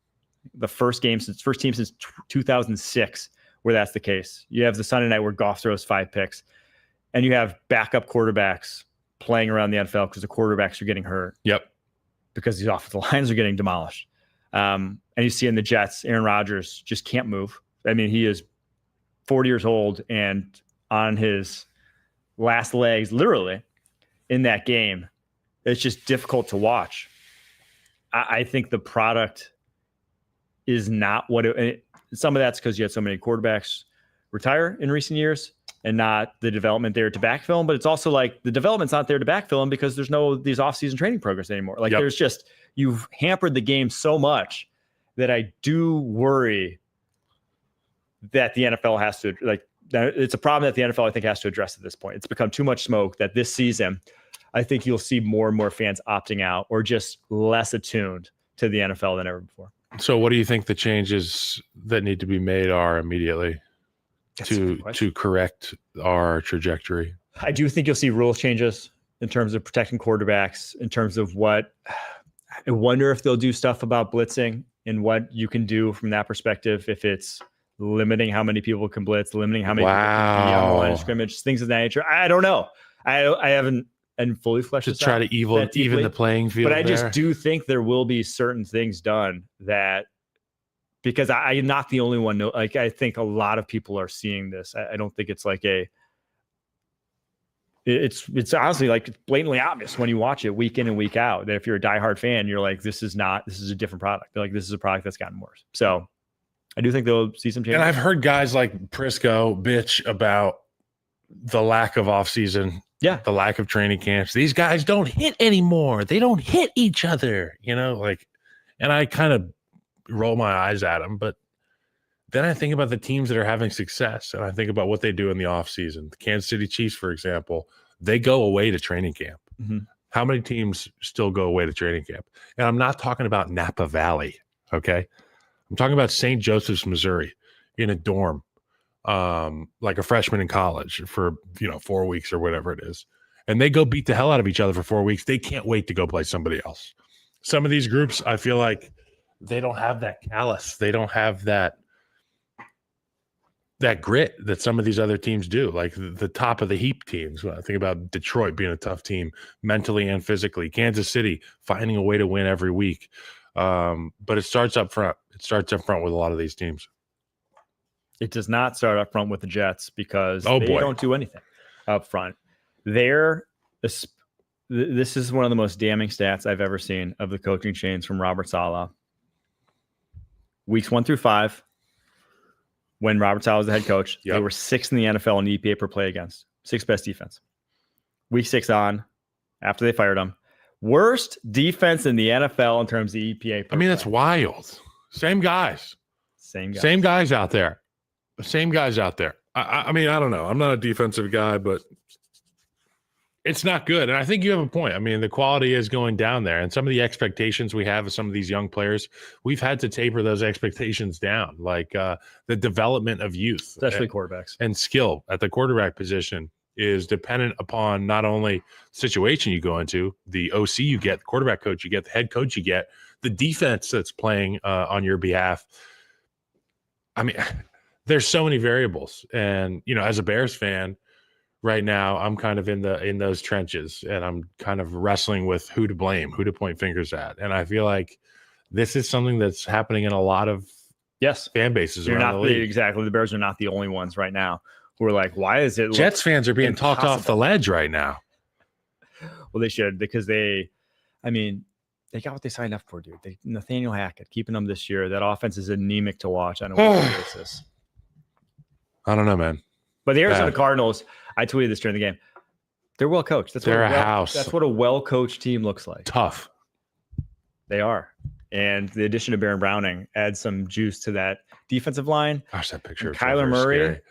The first team since 2006 where that's the case. You have the Sunday night where Goff throws 5 picks, and you have backup quarterbacks playing around the NFL because the quarterbacks are getting hurt. Yep. Because these offensive lines are getting demolished. And you see in the Jets, Aaron Rodgers just can't move. I mean, he is 40 years old and on his last legs, literally, in that game. It's just difficult to watch. I think the product is not what some of that's because you had so many quarterbacks retire in recent years and not the development there to backfill them. But it's also like the development's not there to backfill them because there's no these off-season training programs anymore. Like there's just, you've hampered the game so much that I do worry that the NFL has to, like, it's a problem that the NFL, I think, has to address at this point. It's become too much smoke that this season, I think you'll see more and more fans opting out or just less attuned to the NFL than ever before. So what do you think the changes that need to be made are immediately to correct our trajectory? I do think you'll see rule changes in terms of protecting quarterbacks, in terms of what I wonder if they'll do stuff about blitzing and what you can do from that perspective. If it's limiting how many people can blitz, limiting how many people can be on the line of scrimmage, things of that nature. I don't know. I haven't fully fleshed this out. Try to even the playing field. But I just do think there will be certain things done that, because I'm not the only one. Like, I think a lot of people are seeing this. I don't think it's like it's honestly like blatantly obvious when you watch it week in and week out that if you're a diehard fan, you're like, this is a different product. They're like, this is a product that's gotten worse. So I do think they'll see some changes. And I've heard guys like Prisco bitch about the lack of offseason, the lack of training camps. These guys don't hit anymore. They don't hit each other, like, and I kind of roll my eyes at them. But then I think about the teams that are having success, and I think about what they do in the offseason. The Kansas City Chiefs, for example, they go away to training camp. Mm-hmm. How many teams still go away to training camp? And I'm not talking about Napa Valley, okay? I'm talking about St. Joseph's, Missouri, in a dorm, like a freshman in college for 4 weeks or whatever it is. And they go beat the hell out of each other for 4 weeks. They can't wait to go play somebody else. Some of these groups, I feel like they don't have that callous. They don't have that grit that some of these other teams do, like the top of the heap teams. When I think about Detroit being a tough team mentally and physically, Kansas City finding a way to win every week. But it starts up front. It starts up front with a lot of these teams. It does not start up front with the Jets because they don't do anything up front. This is one of the most damning stats I've ever seen of the coaching change from Robert Saleh. Weeks 1 through 5, when Robert Saleh was the head coach, they were 6th in the NFL in EPA per play against, 6th best defense. Week 6 on, after they fired him, worst defense in the NFL in terms of EPA per play. That's wild. Same guys out there. I don't know. I'm not a defensive guy, but it's not good. And I think you have a point. The quality is going down there. And some of the expectations we have of some of these young players, we've had to taper those expectations down, like the development of youth. Especially quarterbacks. And skill at the quarterback position is dependent upon not only the situation you go into, the OC you get, the quarterback coach you get, the head coach you get, the defense that's playing on your behalf. There's so many variables. And, as a Bears fan right now, I'm kind of in those trenches, and I'm kind of wrestling with who to blame, who to point fingers at. And I feel like this is something that's happening in a lot of fan bases around the league. Exactly. The Bears are not the only ones right now who are like, why is it? Jets fans are being talked off the ledge right now. Well, they should, because they got what they signed up for, dude. Nathaniel Hackett, keeping them this year. That offense is anemic to watch on a weekly basis. I don't know, man. But the Arizona Cardinals, I tweeted this during the game. They're well coached. They're a house. That's what a well coached team looks like. Tough. They are. And the addition of Baron Browning adds some juice to that defensive line. Gosh, that picture. Kyler Murray, scary.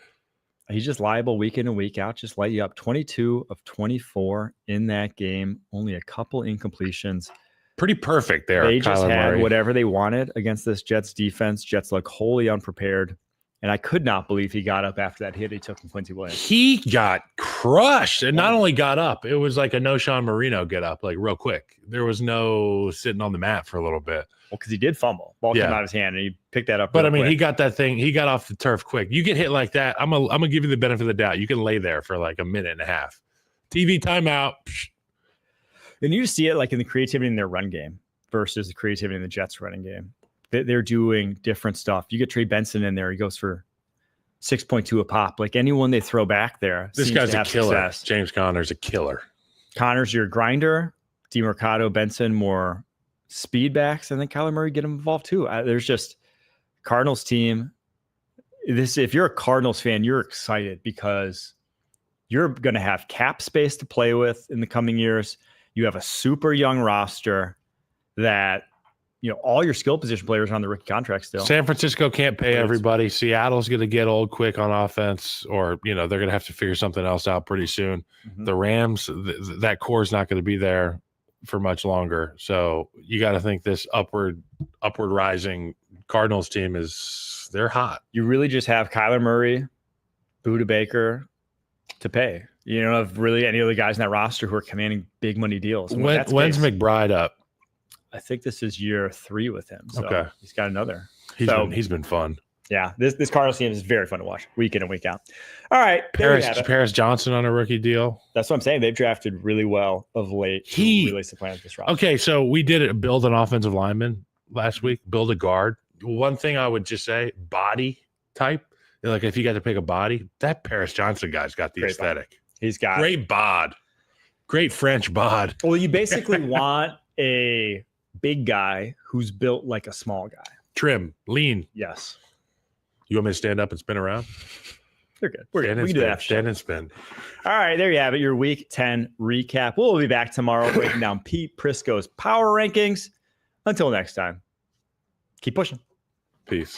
He's just liable week in and week out, just light you up. 22 of 24 in that game. Only a couple incompletions. Pretty perfect there. They just Kyler had Murray. Whatever they wanted against this Jets defense. Jets look wholly unprepared. And I could not believe he got up after that hit he took from Quincy Williams. He got crushed, and not only got up, it was like a no Sean Marino get up, like real quick. There was no sitting on the mat for a little bit. Well, because he did fumble. Ball came out of his hand, and he picked that up. But he got that thing. He got off the turf quick. You get hit like that, I'm gonna give you the benefit of the doubt. You can lay there for like a minute and a half. TV timeout. And you just see it like in the creativity in their run game versus the creativity in the Jets running game. They're doing different stuff. You get Trey Benson in there. He goes for 6.2 a pop. Like anyone they throw back there. This guy's a killer. Success. James Conner's a killer. Conner's your grinder. DeMercado, Benson, more speed backs. And then Kyler Murray get him involved too. There's just Cardinals team, if you're a Cardinals fan, you're excited because you're going to have cap space to play with in the coming years. You have a super young roster that, all your skill position players are on the rookie contract still. San Francisco can't pay everybody. Seattle's going to get old quick on offense, or, they're going to have to figure something else out pretty soon. Mm-hmm. The Rams, that core is not going to be there for much longer. So you got to think this upward rising Cardinals team they're hot. You really just have Kyler Murray, Budda Baker to pay. You don't have really any other guys in that roster who are commanding big money deals. When's McBride up? I think this is year 3 with him. So okay. He's got another. He's been fun. Yeah. This Cardinals team is very fun to watch week in and week out. All right. Paris Johnson on a rookie deal. That's what I'm saying. They've drafted really well of late. He really supplanted this roster. Okay. So we did build an offensive lineman last week, build a guard. One thing I would just say, body type. Like if you got to pick a body, that Paris Johnson guy's got the aesthetic. Bod. He's got great bod. Great French bod. Well, you basically want a big guy who's built like a small guy. Trim, lean. Yes. You want me to stand up and spin around? You're good. We're good. We can do that. Stand and spin. All right, there you have it. Your Week 10 recap. We'll be back tomorrow breaking down Pete Prisco's power rankings. Until next time, keep pushing. Peace.